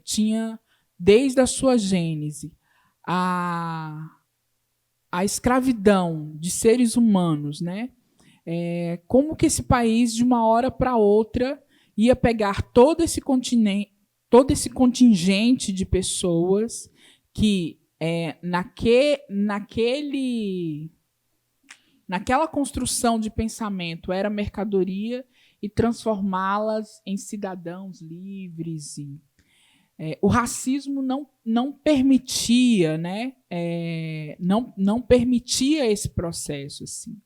tinha, desde a sua gênese, a escravidão de seres humanos, né? Como que esse país, de uma hora para outra, ia pegar todo esse contingente de pessoas que, naquela construção de pensamento, era mercadoria, e transformá-las em cidadãos livres. O racismo não permitia, né? Não permitia esse processo. Assim.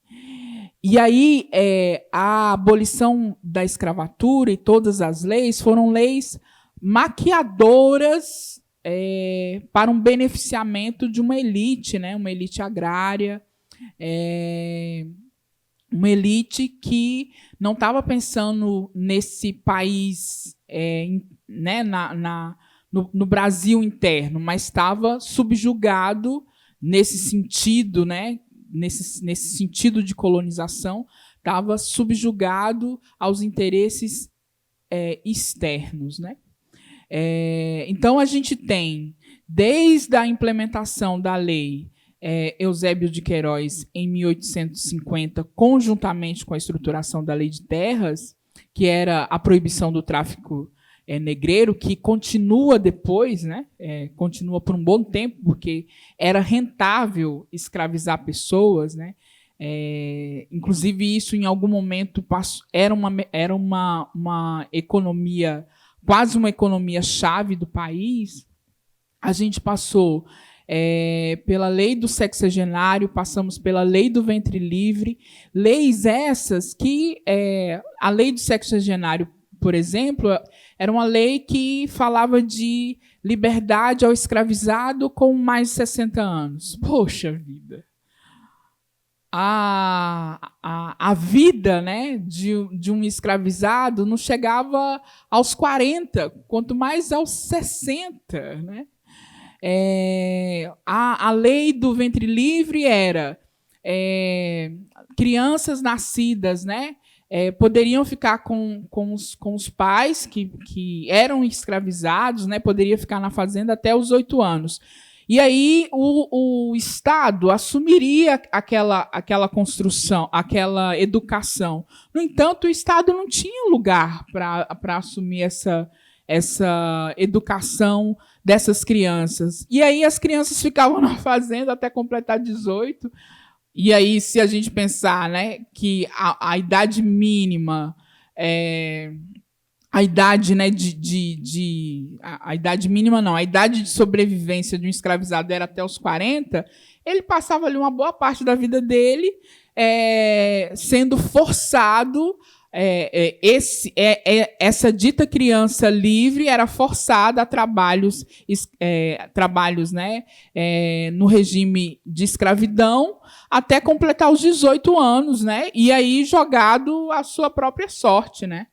E aí, a abolição da escravatura e todas as leis foram leis maquiadoras para um beneficiamento de uma elite, né? Uma elite agrária, uma elite que não estava pensando nesse país, né, no Brasil interno, mas estava subjugado nesse sentido, né, nesse sentido de colonização, estava subjugado aos interesses externos, né? Então, a gente tem, desde a implementação da lei Eusébio de Queiroz, em 1850, conjuntamente com a estruturação da Lei de Terras, que era a proibição do tráfico negreiro, que continua depois, né? Continua por um bom tempo, porque era rentável escravizar pessoas, né? Inclusive, isso, em algum momento, era uma economia, quase uma economia-chave do país. A gente passou pela lei do sexagenário, passamos pela lei do ventre livre, leis essas que a lei do sexagenário, por exemplo, era uma lei que falava de liberdade ao escravizado com mais de 60 anos. Poxa vida! A vida, né, de um escravizado não chegava aos 40, quanto mais aos 60, né? A lei do ventre livre era crianças nascidas, né, poderiam ficar com os pais que eram escravizados, né, poderia ficar na fazenda até os 8 anos. E aí o Estado assumiria aquela construção, aquela educação. No entanto, o Estado não tinha lugar para assumir essa educação dessas crianças. E aí as crianças ficavam na fazenda até completar 18. E aí, se a gente pensar, né, que a idade mínima a idade, né, a idade mínima não, a idade de sobrevivência de um escravizado era até os 40, ele passava ali uma boa parte da vida dele sendo forçado. Essa dita criança livre era forçada a trabalhos, né, no regime de escravidão até completar os 18 anos, né, e aí jogado à sua própria sorte, né.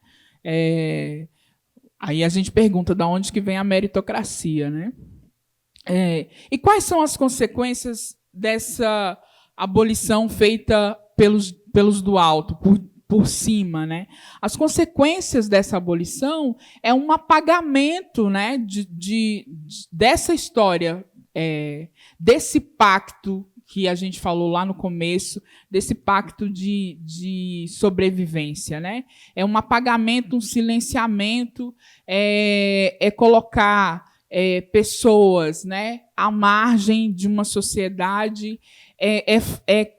Aí a gente pergunta de onde que vem a meritocracia, né? E quais são as consequências dessa abolição feita pelos do alto, por cima, né? As consequências dessa abolição é um apagamento, né, dessa história, desse pacto que a gente falou lá no começo, desse pacto de sobrevivência, né? É um apagamento, um silenciamento, colocar pessoas, né, à margem de uma sociedade,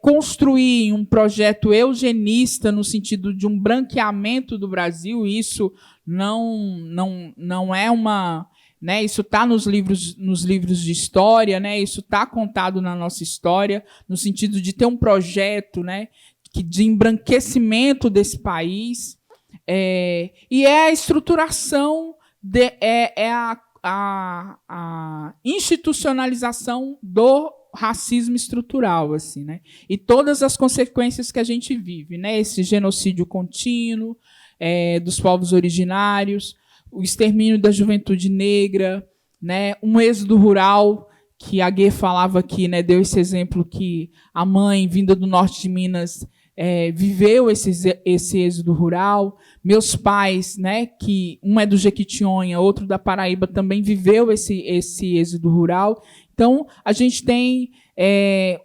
construir um projeto eugenista no sentido de um branqueamento do Brasil. Isso não é uma... Né, isso está nos livros de história, né, isso está contado na nossa história, no sentido de ter um projeto, né, de embranquecimento desse país. E a estruturação, a institucionalização do racismo estrutural, assim, né, e todas as consequências que a gente vive, né, esse genocídio contínuo dos povos originários, o extermínio da juventude negra, né, um êxodo rural, que a Guê falava aqui, né, deu esse exemplo que a mãe, vinda do norte de Minas, viveu esse êxodo rural. Meus pais, né, que um é do Jequitinhonha, outro da Paraíba, também viveu esse êxodo rural. Então, a gente tem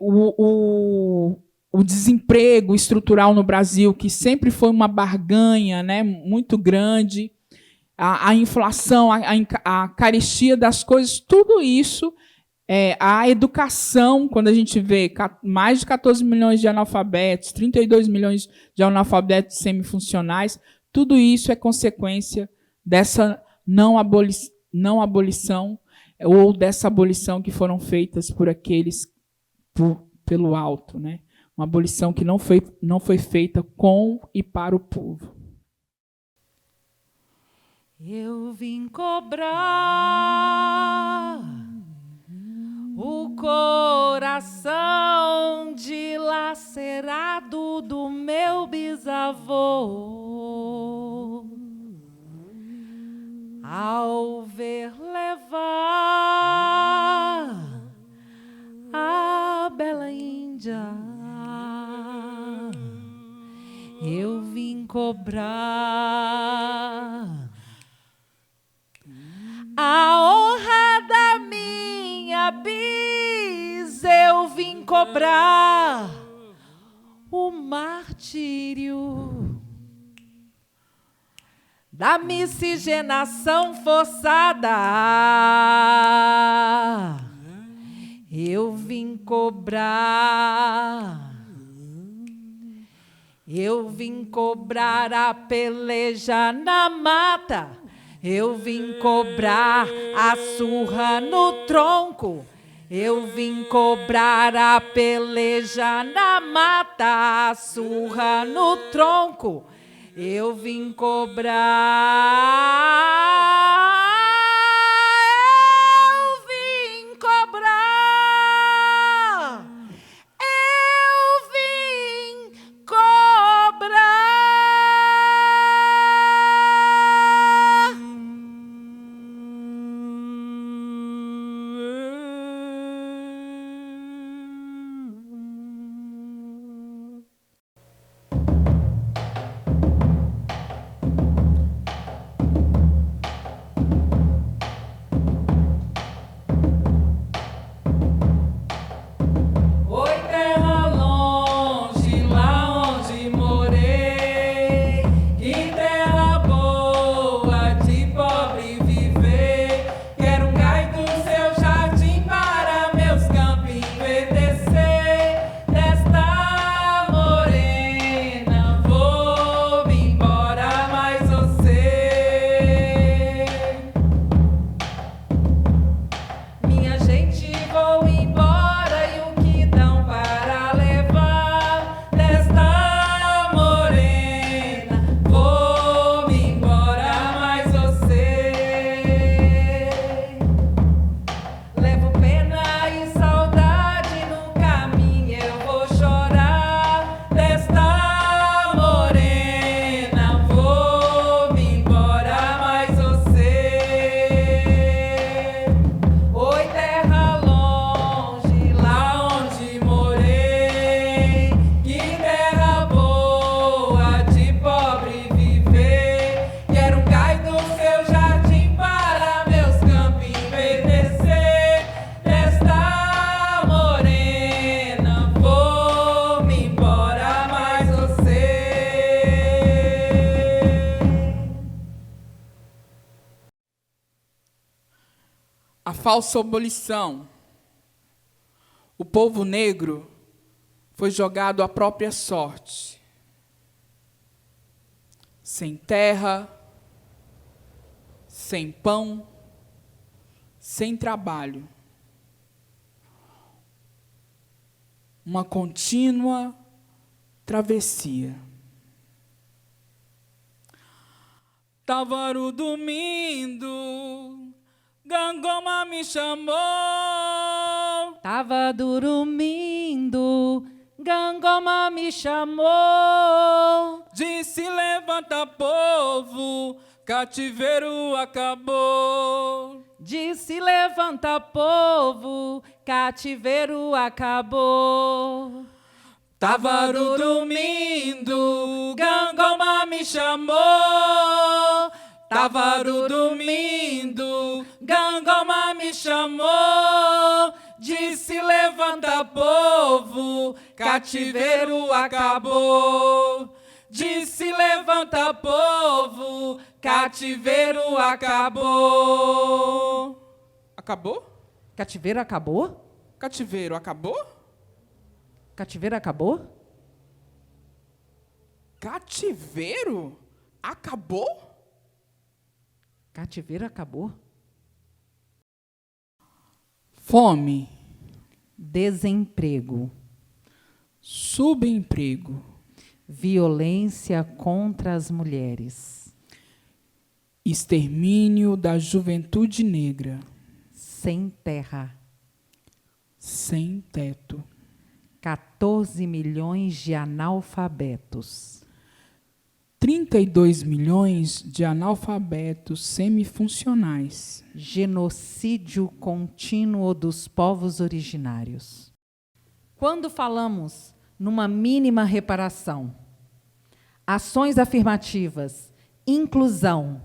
o desemprego estrutural no Brasil, que sempre foi uma barganha, né, muito grande. A inflação, a carestia das coisas, tudo isso, a educação, quando a gente vê mais de 14 milhões de analfabetos, 32 milhões de analfabetos semifuncionais, tudo isso é consequência dessa não abolição ou dessa abolição que foram feitas por aqueles pelo alto, né? Uma abolição que não foi feita com e para o povo. Eu vim cobrar o coração dilacerado do meu bisavô, ao ver levar a bela Índia. Eu vim cobrar a honra da minha bis, eu vim cobrar o martírio da miscigenação forçada. Eu vim cobrar a peleja na mata. Eu vim cobrar a surra no tronco. Eu vim cobrar a peleja na mata, a surra no tronco. Eu vim cobrar. A falsa abolição. O povo negro foi jogado à própria sorte. Sem terra, sem pão, sem trabalho. Uma contínua travessia. Tava dormindo, Gangoma me chamou. Tava dormindo, Gangoma me chamou. Disse: levanta, povo, cativeiro acabou. Disse: levanta, povo, cativeiro acabou. Tava dormindo, Gangoma me chamou. Tava dormindo, Gangoma me chamou. Disse: levanta, povo, cativeiro acabou. Disse: levanta, povo, cativeiro acabou. Acabou? Cativeiro acabou? Cativeiro acabou? Cativeiro acabou? Cativeiro acabou? Cativeiro acabou? Fome, Desemprego, subemprego, violência contra as mulheres, extermínio da juventude negra, sem terra, sem teto, 14 milhões de analfabetos, 32 milhões de analfabetos semifuncionais, genocídio contínuo dos povos originários. Quando falamos numa mínima reparação, ações afirmativas, inclusão,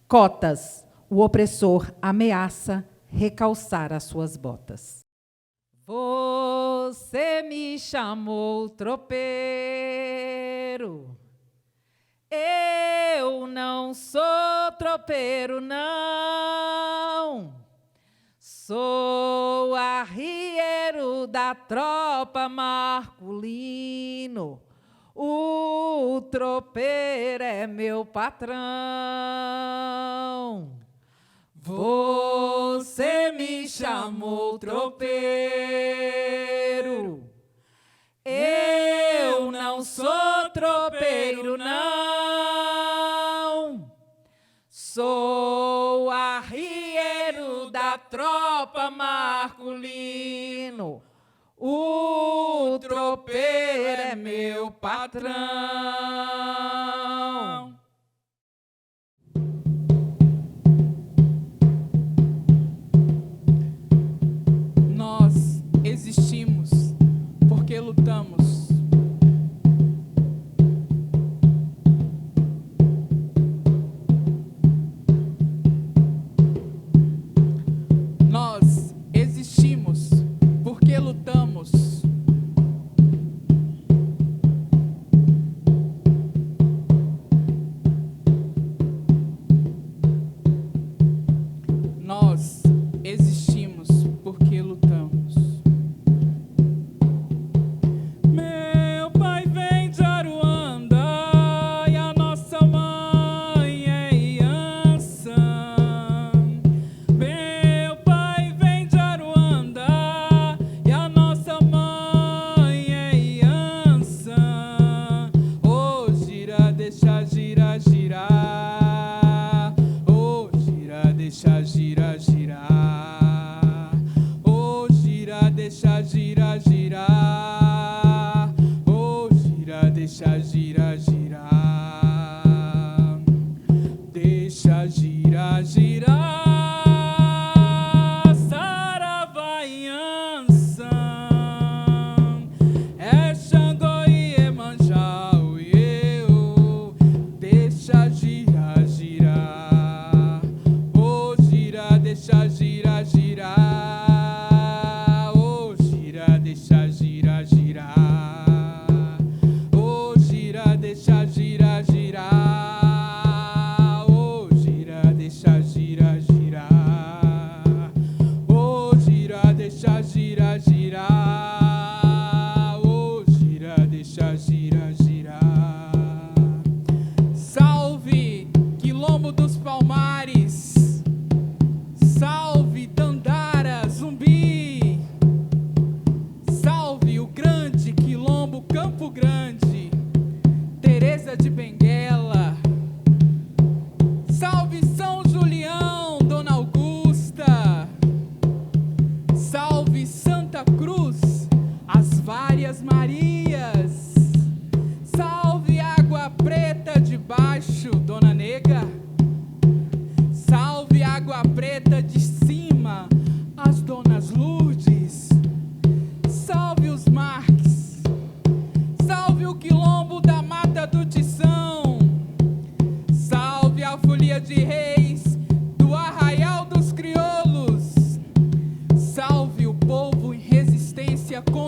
cotas, o opressor ameaça recalçar as suas botas. Você me chamou tropeiro. Eu não sou tropeiro, não. Sou arrieiro da tropa Marculino. O tropeiro é meu patrão. Você me chamou tropeiro. Eu não sou tropeiro, não. Sou arrieiro da tropa Marculino. O tropeiro é meu patrão. Nós existimos porque lutamos. Nós existimos porque lutamos.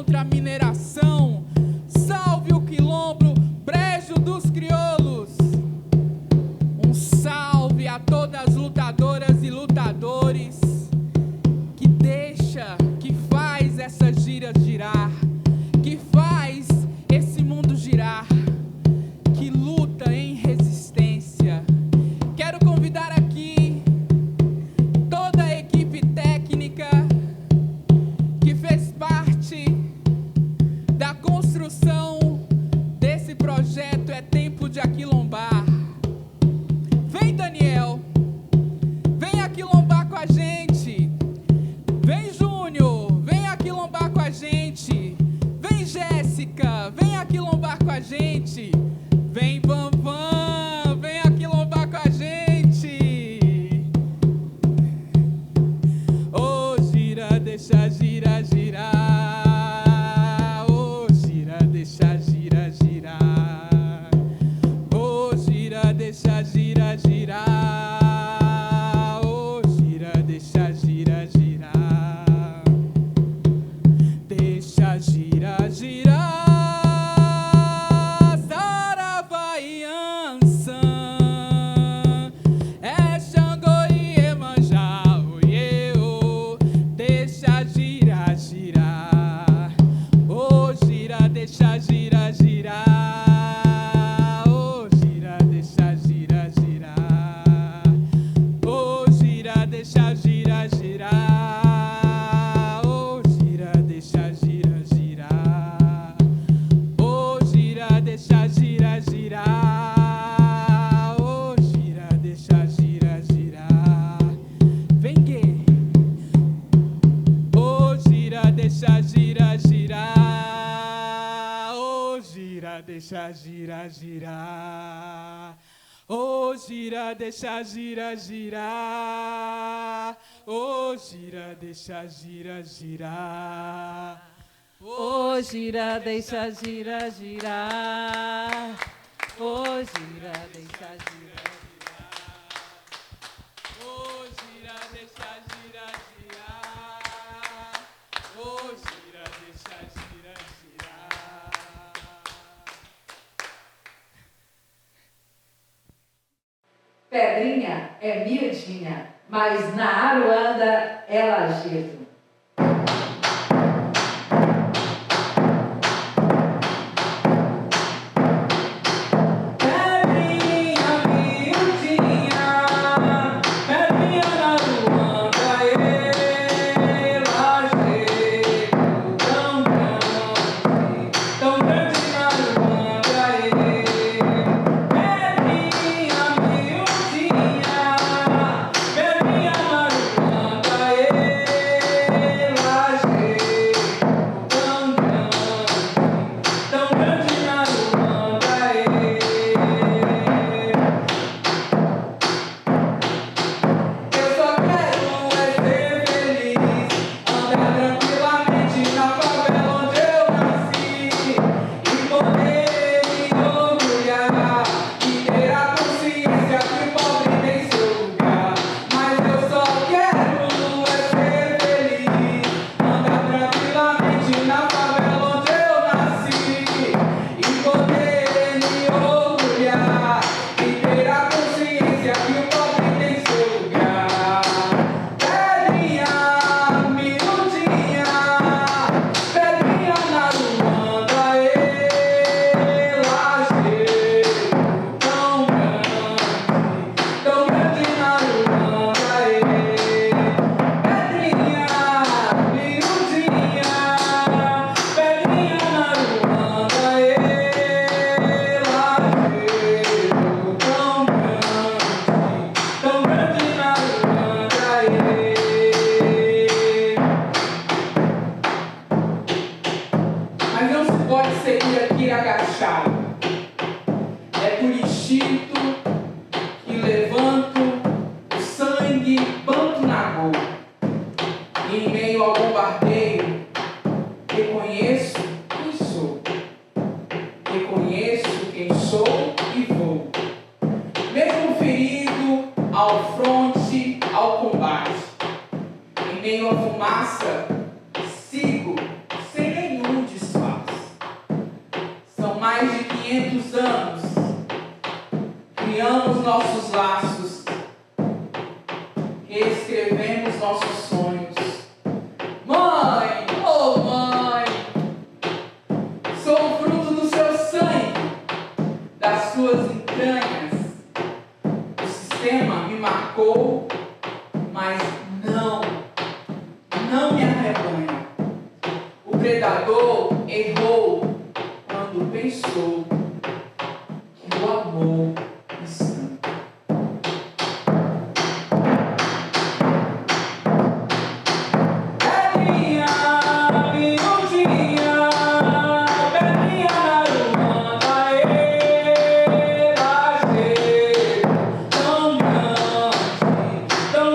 contra a mineração. Salve o Quilombo, brejo dos crioulos. Um salve a todas as lutadoras e lutadores que deixa, que faz essas giras girar, que faz esse mundo girar, que luta em resistência. Quero convidar aqui toda a equipe técnica que fez parte da construção desse projeto É Tempo de Aquilombar. Vem, Daniel, vem aquilombar com a gente. Vem, Júnior, vem aquilombar com a gente. Vem, Jéssica, vem aquilombar com a gente. Vem, Bambam, vem aquilombar com a gente. Ô, gira, deixa gira, girar. Ô, gira, deixa gira, girar. Ô, gira, deixa gira, girar. Ô, gira, deixa gira, girar. Deixa gira, girar. Saravá e Ançã, é Xangô e Iemanjá, oiê, ô. Deixa gira, girar. Ô, gira, deixa gira, girar. Ô, gira, deixa gira, girar. Ô, gira, deixa gira, girar. Ô, gira, deixa gira, girar. Ô, gira, deixa gira, girar. Ô, gira, deixa gira, girar. Vem, gay. Ô, gira, deixa gira, girar. Ô, gira, deixa gira, girar. Ô, gira, deixa gira, girar. Ô, gira, deixa gira, girar. Ô, gira, deixa gira, girar. Ô, gira, deixa gira, girar. Ô, gira, deixa gira, girar. Ô, gira, deixa gira, girar. Pedrinha é miudinha, mas na Aruanda é lajedo. Pedrinha miudinha, pedrinha na Luanda, lajedo tão grande na Luanda, pedrinha miudinha, pedrinha na Luanda, meio à fumaça, sigo sem nenhum 500 anos, criamos nossos laços, reescrevemos nossos sonhos. Mãe, oh mãe, sou o fruto do seu sangue, das suas entranhas. O sistema me marcou, mas não me arrebanha. O predador errou quando pensou que o amor estanca. Pedrinha, miudinha, pedrinha na Aruanda, lajeiro, tão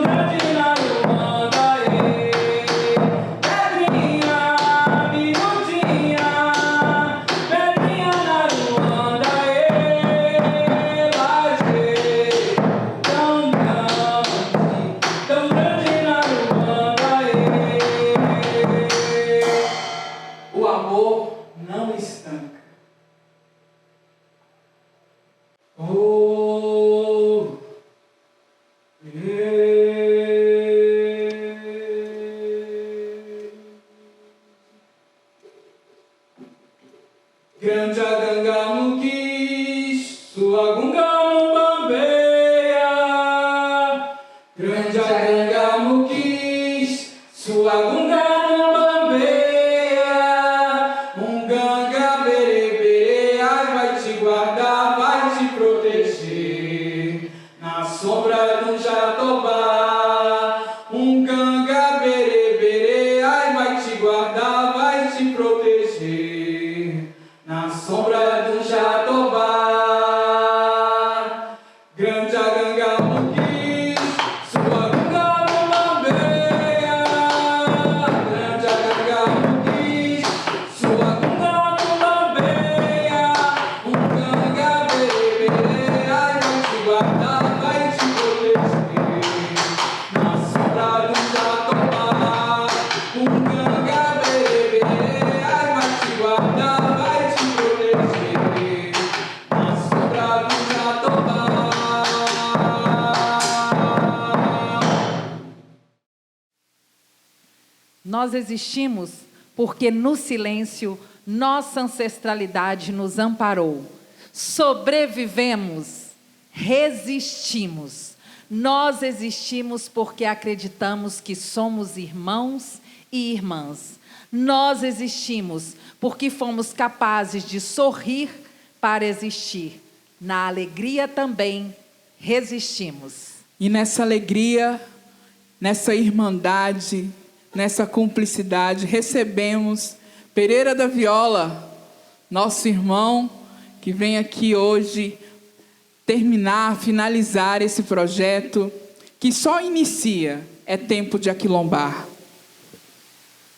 grande na Aruanda, pedrinha, miudinha, pedrinha na Aruanda, lajeiro, tão grande na Aruanda. O amor não estanca. Oh, grande a ganga no quis, sua gunga não bambeia. Grande a ganga no quis, sua gunga não bambeia. Um ganga berebere, ai, vai te guardar, vai te proteger. Na sombra do jatobá. Um ganga berebere, ai, vai te guardar, vai te proteger. Na sombra do jatobá. Grande a ganga no quis, sua gunga não bambeia. Grande a ganga no quis, sua gunga não bambeia. Um ganga berebere, ai, vai te guardar, vai te proteger. Na sombra do jatobá. Um ganga berebere, ai, vai te guardar, vai te proteger. Na sombra do jatobá. Nós existimos porque no silêncio nossa ancestralidade nos amparou. Sobrevivemos, resistimos. Nós existimos porque acreditamos que somos irmãos e irmãs. Nós existimos porque fomos capazes de sorrir para existir. Na alegria também resistimos. E nessa alegria, nessa irmandade, nessa cumplicidade, recebemos Pereira da Viola, nosso irmão, que vem aqui hoje finalizar esse projeto, que só inicia, é tempo de aquilombar.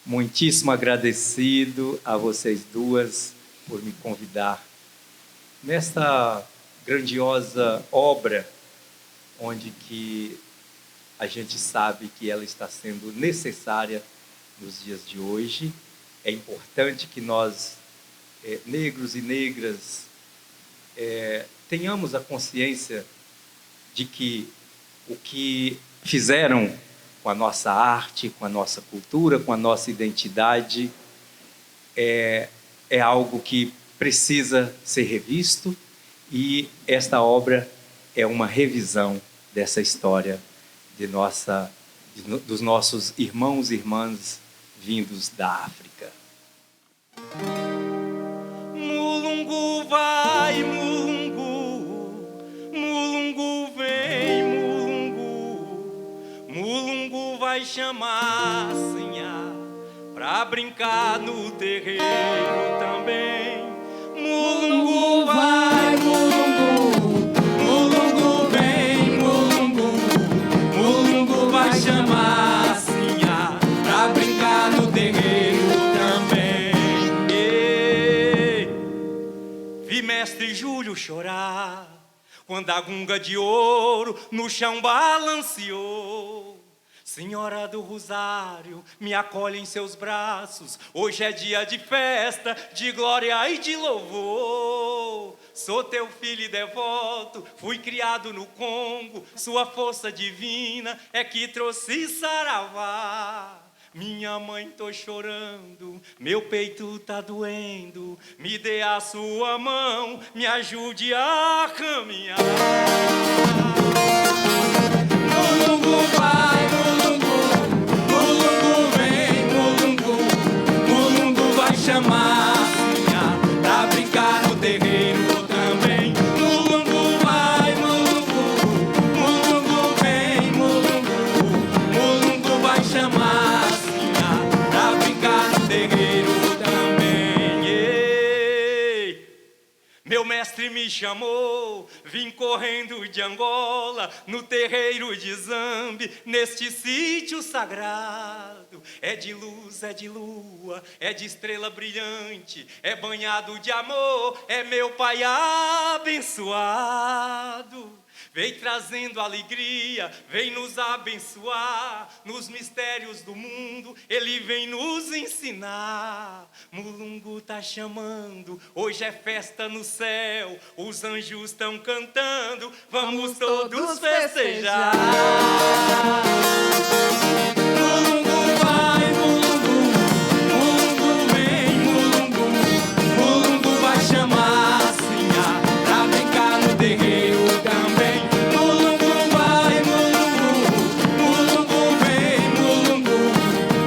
Muitíssimo agradecido a vocês duas por me convidar nesta grandiosa obra, onde que a gente sabe que ela está sendo necessária nos dias de hoje. É importante que nós, negros e negras, tenhamos a consciência de que o que fizeram com a nossa arte, com a nossa cultura, com a nossa identidade, é algo que precisa ser revisto, e esta obra é uma revisão dessa história dos nossos irmãos e irmãs vindos da África. Mulungu vai, mulungu, mulungu vem, mulungu vai chamar Sinhá pra brincar no terreiro também. Mulungu vai, mulungu vem, mulungu vai chamar Sinhá pra brincar no terreiro também. Vi mestre Júlio chorar quando a gunga de ouro no chão balanceou. Senhora do Rosário, me acolhe em seus braços. Hoje é dia de festa, de glória e de louvor. Sou teu filho e devoto, fui criado no Congo. Sua força divina é que trouxe saravá. Minha mãe, tô chorando, meu peito tá doendo. Me dê a sua mão, me ajude a caminhar. Mulungu vai, Mulungu vem, Mulungu vai chamar Sinhá pra brincar no terreiro também. Mulungu vai, Mulungu vem, Mulungu vai chamar Sinhá pra brincar no terreiro também. Ei, meu mestre me chamou, vim correndo de Angola, no terreiro de Zambi, neste sítio sagrado. É de luz, é de lua, é de estrela brilhante, é banhado de amor, é meu pai abençoado. Vem trazendo alegria, vem nos abençoar, nos mistérios do mundo, ele vem nos ensinar. Mulungu tá chamando, hoje é festa no céu, os anjos estão cantando, vamos todos festejar. Mulungu vai, Mulungu vem, Mulungu vai chamar Sinhá pra brincar no terreiro também. Mulungu vai, Mulungu vem,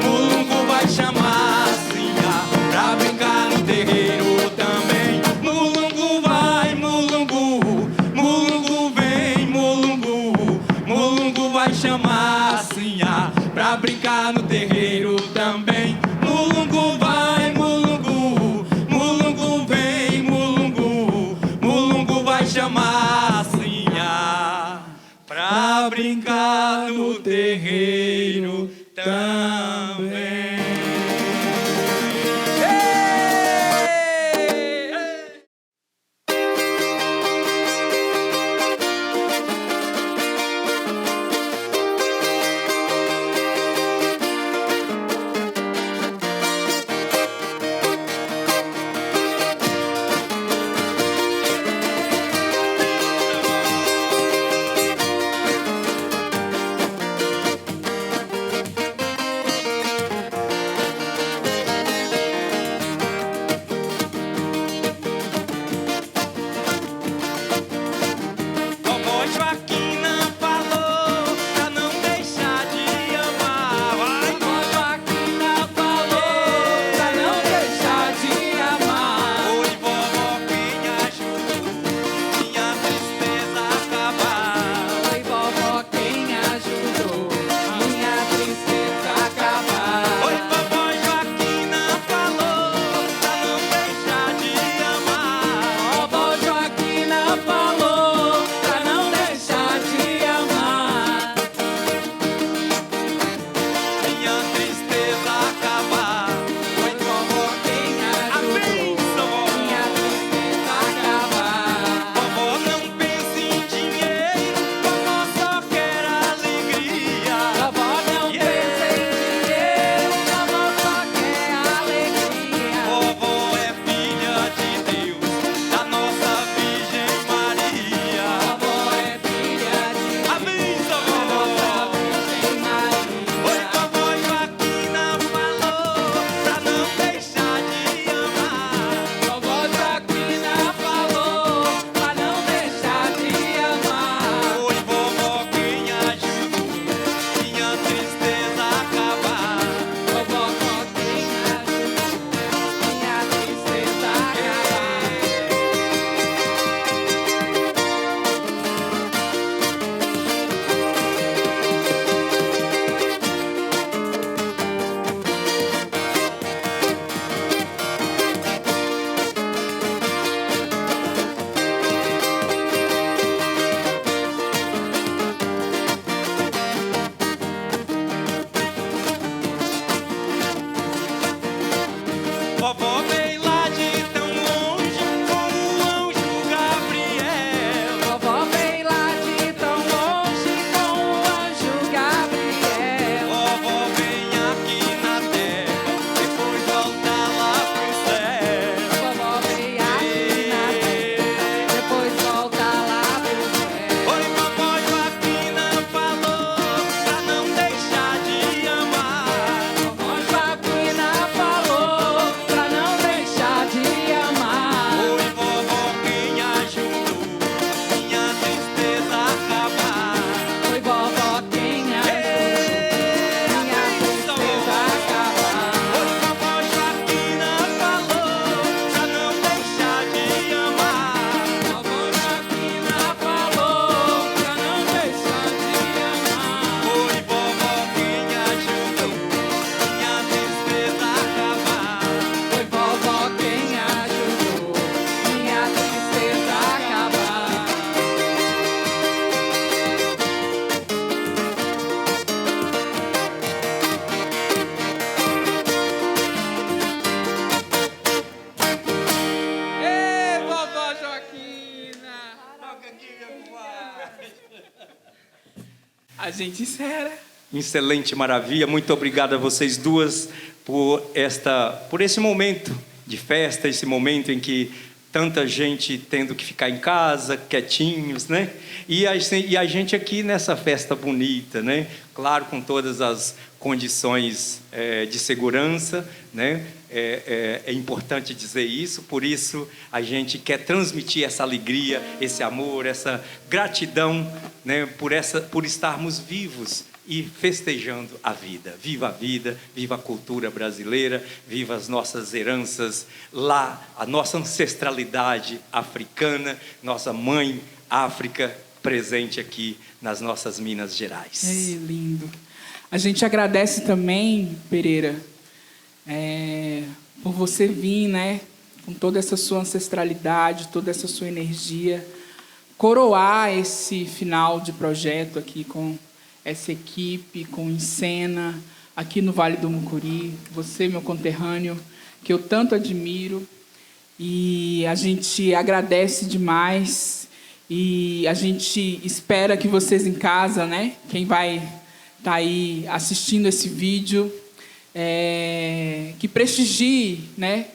Mulungu vai chamar Sinhá pra brincar no terreiro também. Mulungu vai, Mulungu vem, Mulungu vai chamar Sinhá pra brincar no terreiro também. Mulungu vai, Mulungu vem, Mulungu vai chamar Sinhá pra brincar no terreiro também. A gente encerra. Excelente, maravilha. Muito obrigado a vocês duas por esse momento de festa, esse momento em que tanta gente tendo que ficar em casa, quietinhos, né? E a gente aqui nessa festa bonita, né? Claro, com todas as condições de segurança, né? É importante dizer isso, por isso a gente quer transmitir essa alegria, esse amor, essa gratidão, né? Por estarmos vivos e festejando a vida. Viva a vida, viva a cultura brasileira, viva as nossas heranças lá, a nossa ancestralidade africana, nossa mãe África presente aqui nas nossas Minas Gerais. Ei, lindo. A gente agradece também, Pereira, por você vir, né, com toda essa sua ancestralidade, toda essa sua energia, coroar esse final de projeto aqui com essa equipe, com Encena, aqui no Vale do Mucuri. Você, meu conterrâneo, que eu tanto admiro. E a gente agradece demais. E a gente espera que vocês em casa, né, quem vai estar aí assistindo esse vídeo, que prestigie, né,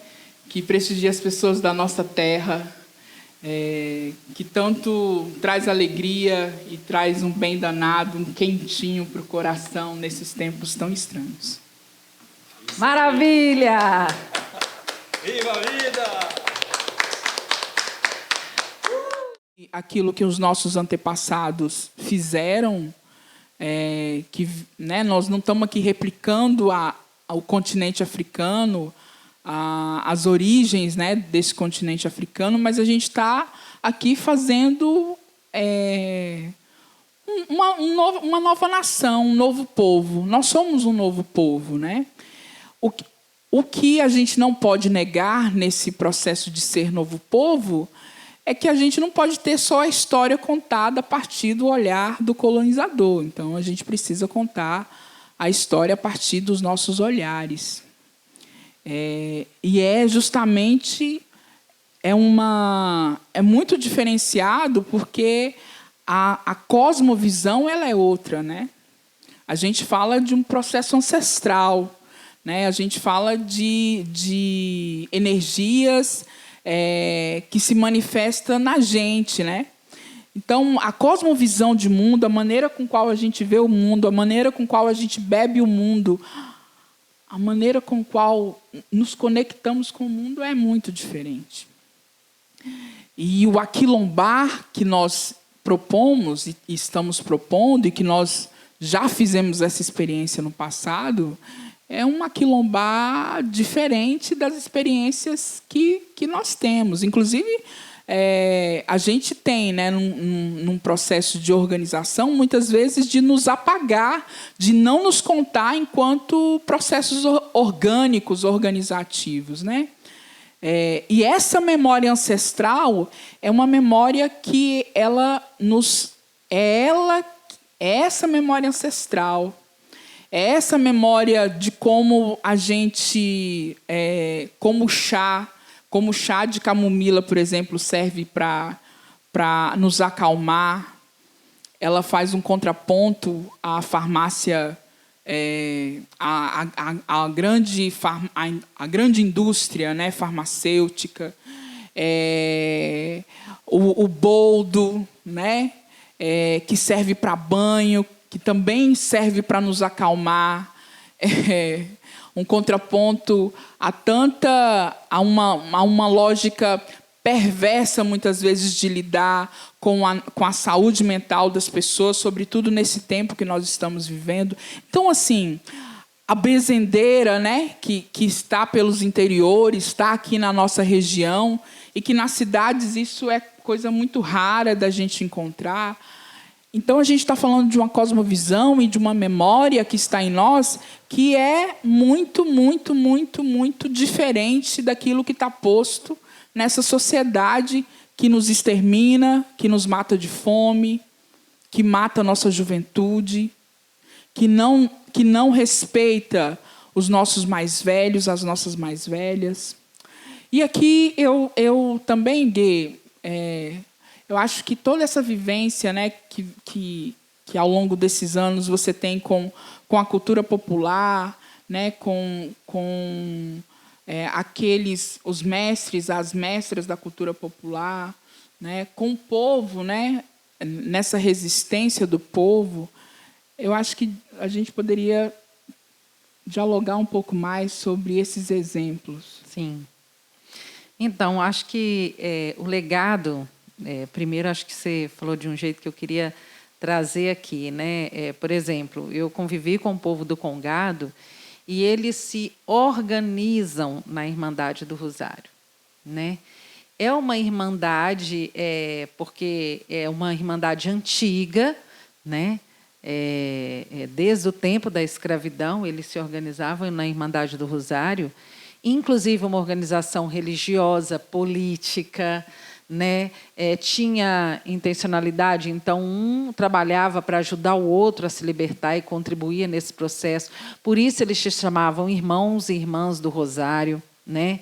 que prestigie as pessoas da nossa terra, que tanto traz alegria e traz um bem danado, um quentinho para o coração nesses tempos tão estranhos. Maravilha! Viva a vida! Aquilo que os nossos antepassados fizeram, que, né, nós não estamos aqui replicando o continente africano, as origens, né, desse continente africano, mas a gente está aqui fazendo uma nova nação, um novo povo. Nós somos um novo povo, né? O que a gente não pode negar nesse processo de ser novo povo é que a gente não pode ter só a história contada a partir do olhar do colonizador. Então, a gente precisa contar a história a partir dos nossos olhares. E justamente é muito diferenciado porque a cosmovisão ela é outra, né? A gente fala de um processo ancestral, né? A gente fala de energias que se manifestam na gente, né? Então, a cosmovisão de mundo, a maneira com qual a gente vê o mundo, a maneira com qual a gente bebe o mundo, a maneira com qual nos conectamos com o mundo é muito diferente. E o aquilombar que nós propomos e estamos propondo, e que nós já fizemos essa experiência no passado, é um aquilombar diferente das experiências que nós temos. Inclusive, a gente tem, né, num processo de organização, muitas vezes, de nos apagar, de não nos contar enquanto processos orgânicos, organizativos, né? E essa memória ancestral é uma memória que essa memória ancestral, essa memória de como a gente, como o chá de camomila, por exemplo, serve para nos acalmar. Ela faz um contraponto à farmácia, à grande indústria, né, farmacêutica. O boldo, né, que serve para banho, que também serve para nos acalmar. Um contraponto a uma lógica perversa, muitas vezes, de lidar com a saúde mental das pessoas, sobretudo nesse tempo que nós estamos vivendo. Então, assim, a bezendeira, né, que está pelos interiores, está aqui na nossa região, e que nas cidades isso é coisa muito rara da gente encontrar. Então, a gente está falando de uma cosmovisão e de uma memória que está em nós que é muito, muito, muito, muito diferente daquilo que está posto nessa sociedade que nos extermina, que nos mata de fome, que mata a nossa juventude, que não respeita os nossos mais velhos, as nossas mais velhas. E aqui eu também, Gê, eu acho que toda essa vivência, né, que que ao longo desses anos você tem com a cultura popular, né, com os mestres, as mestras da cultura popular, né, com o povo, né, nessa resistência do povo, eu acho que a gente poderia dialogar um pouco mais sobre esses exemplos. Sim. Então, acho que o legado, primeiro, acho que você falou de um jeito que eu queria trazer aqui, né? Por exemplo, eu convivi com o povo do Congado e eles se organizam na Irmandade do Rosário, né? É uma irmandade, porque é uma irmandade antiga, né? Desde o tempo da escravidão, eles se organizavam na Irmandade do Rosário, inclusive uma organização religiosa, política, né? Tinha intencionalidade, então um trabalhava para ajudar o outro a se libertar e contribuía nesse processo. Por isso eles se chamavam irmãos e irmãs do Rosário, né?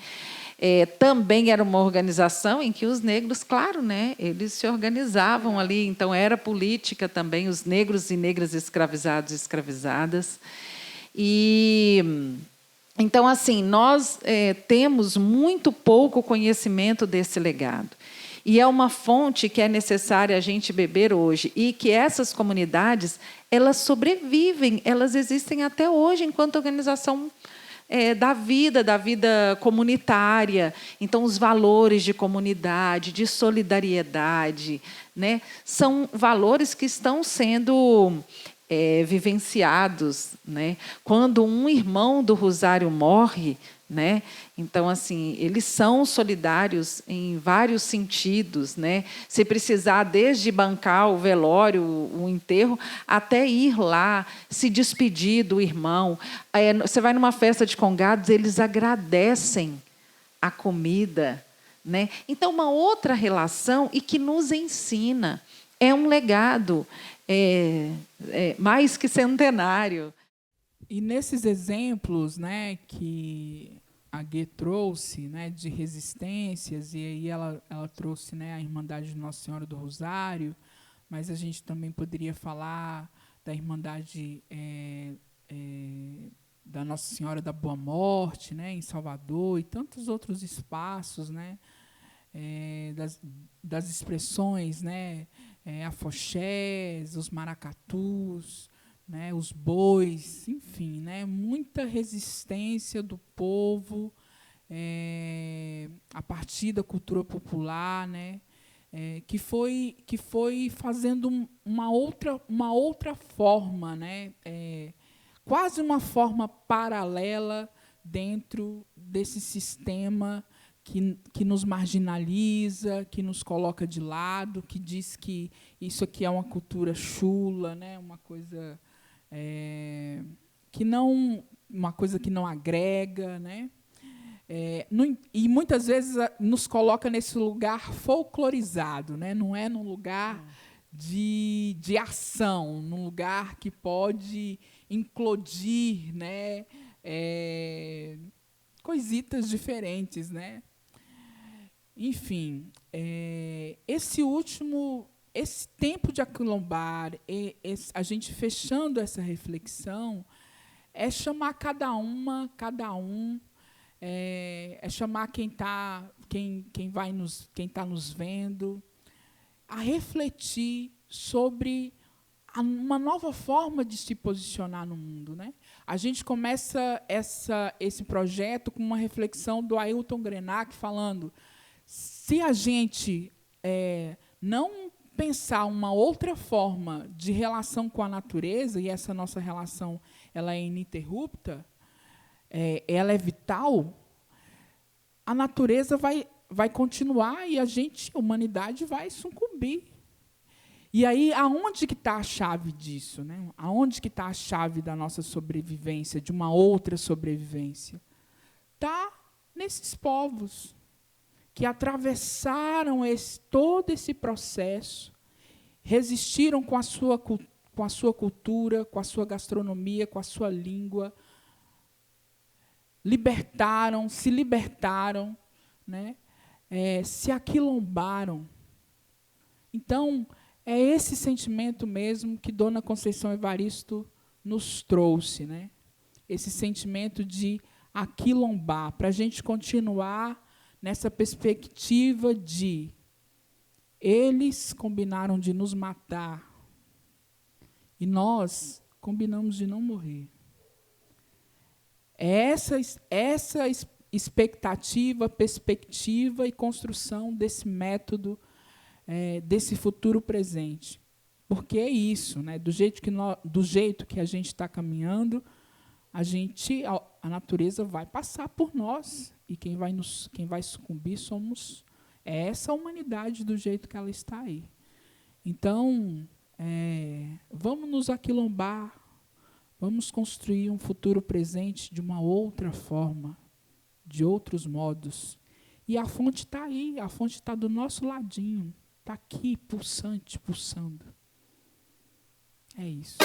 Também era uma organização em que os negros, claro, né, eles se organizavam ali, então era política também, os negros e negras escravizados e escravizadas. E então, assim, nós temos muito pouco conhecimento desse legado. E é uma fonte que é necessária a gente beber hoje. E que essas comunidades, elas sobrevivem, elas existem até hoje enquanto organização da vida comunitária. Então, os valores de comunidade, de solidariedade, né, são valores que estão sendo vivenciados, né? Quando um irmão do Rosário morre, né? Então, assim, eles são solidários em vários sentidos, né? Se precisar, desde bancar o velório, o enterro, até ir lá, se despedir do irmão. Você vai numa festa de congados, eles agradecem a comida, né? Então, uma outra relação e que nos ensina, é um legado mais que centenário. E nesses exemplos, né, que a Guê trouxe, né, de resistências, e aí ela trouxe, né, a Irmandade de Nossa Senhora do Rosário, mas a gente também poderia falar da Irmandade da Nossa Senhora da Boa Morte, né, em Salvador, e tantos outros espaços, né, das expressões, né, afoxés, os maracatus, né, os bois, enfim, né, muita resistência do povo a partir da cultura popular, né, que foi fazendo uma outra forma, né, quase uma forma paralela dentro desse sistema que nos marginaliza, que nos coloca de lado, que diz que isso aqui é uma cultura chula, né, uma coisa uma coisa que não agrega, né? E muitas vezes nos coloca nesse lugar folclorizado, né? Não é num lugar de ação, num lugar que pode implodir, né? Coisitas diferentes, né? Enfim, esse tempo de aquilombar, a gente fechando essa reflexão, é chamar cada um, chamar quem está nos vendo, a refletir sobre uma nova forma de se posicionar no mundo, né? A gente começa esse projeto com uma reflexão do Ailton Krenak falando: se a gente não pensar uma outra forma de relação com a natureza, e essa nossa relação ela é ininterrupta, ela é vital, a natureza vai continuar e a humanidade, vai sucumbir. E aí, aonde que está a chave disso, né? Aonde que está a chave da nossa sobrevivência, de uma outra sobrevivência? Está nesses povos que atravessaram todo esse processo, resistiram com a sua cultura, com a sua gastronomia, com a sua língua, se libertaram, né? Se aquilombaram. Então, É esse sentimento mesmo que Dona Conceição Evaristo nos trouxe, né? Esse sentimento de aquilombar, para a gente continuar nessa perspectiva de eles combinaram de nos matar e nós combinamos de não morrer. Essa expectativa, perspectiva e construção desse método, desse futuro presente. Porque é isso, né? Do jeito que a gente está caminhando, a natureza vai passar por nós. E quem vai sucumbir somos essa humanidade do jeito que ela está aí. Então, vamos nos aquilombar, vamos construir um futuro presente de uma outra forma, de outros modos. E a fonte está aí, a fonte está do nosso ladinho, está aqui, pulsante, pulsando. É isso.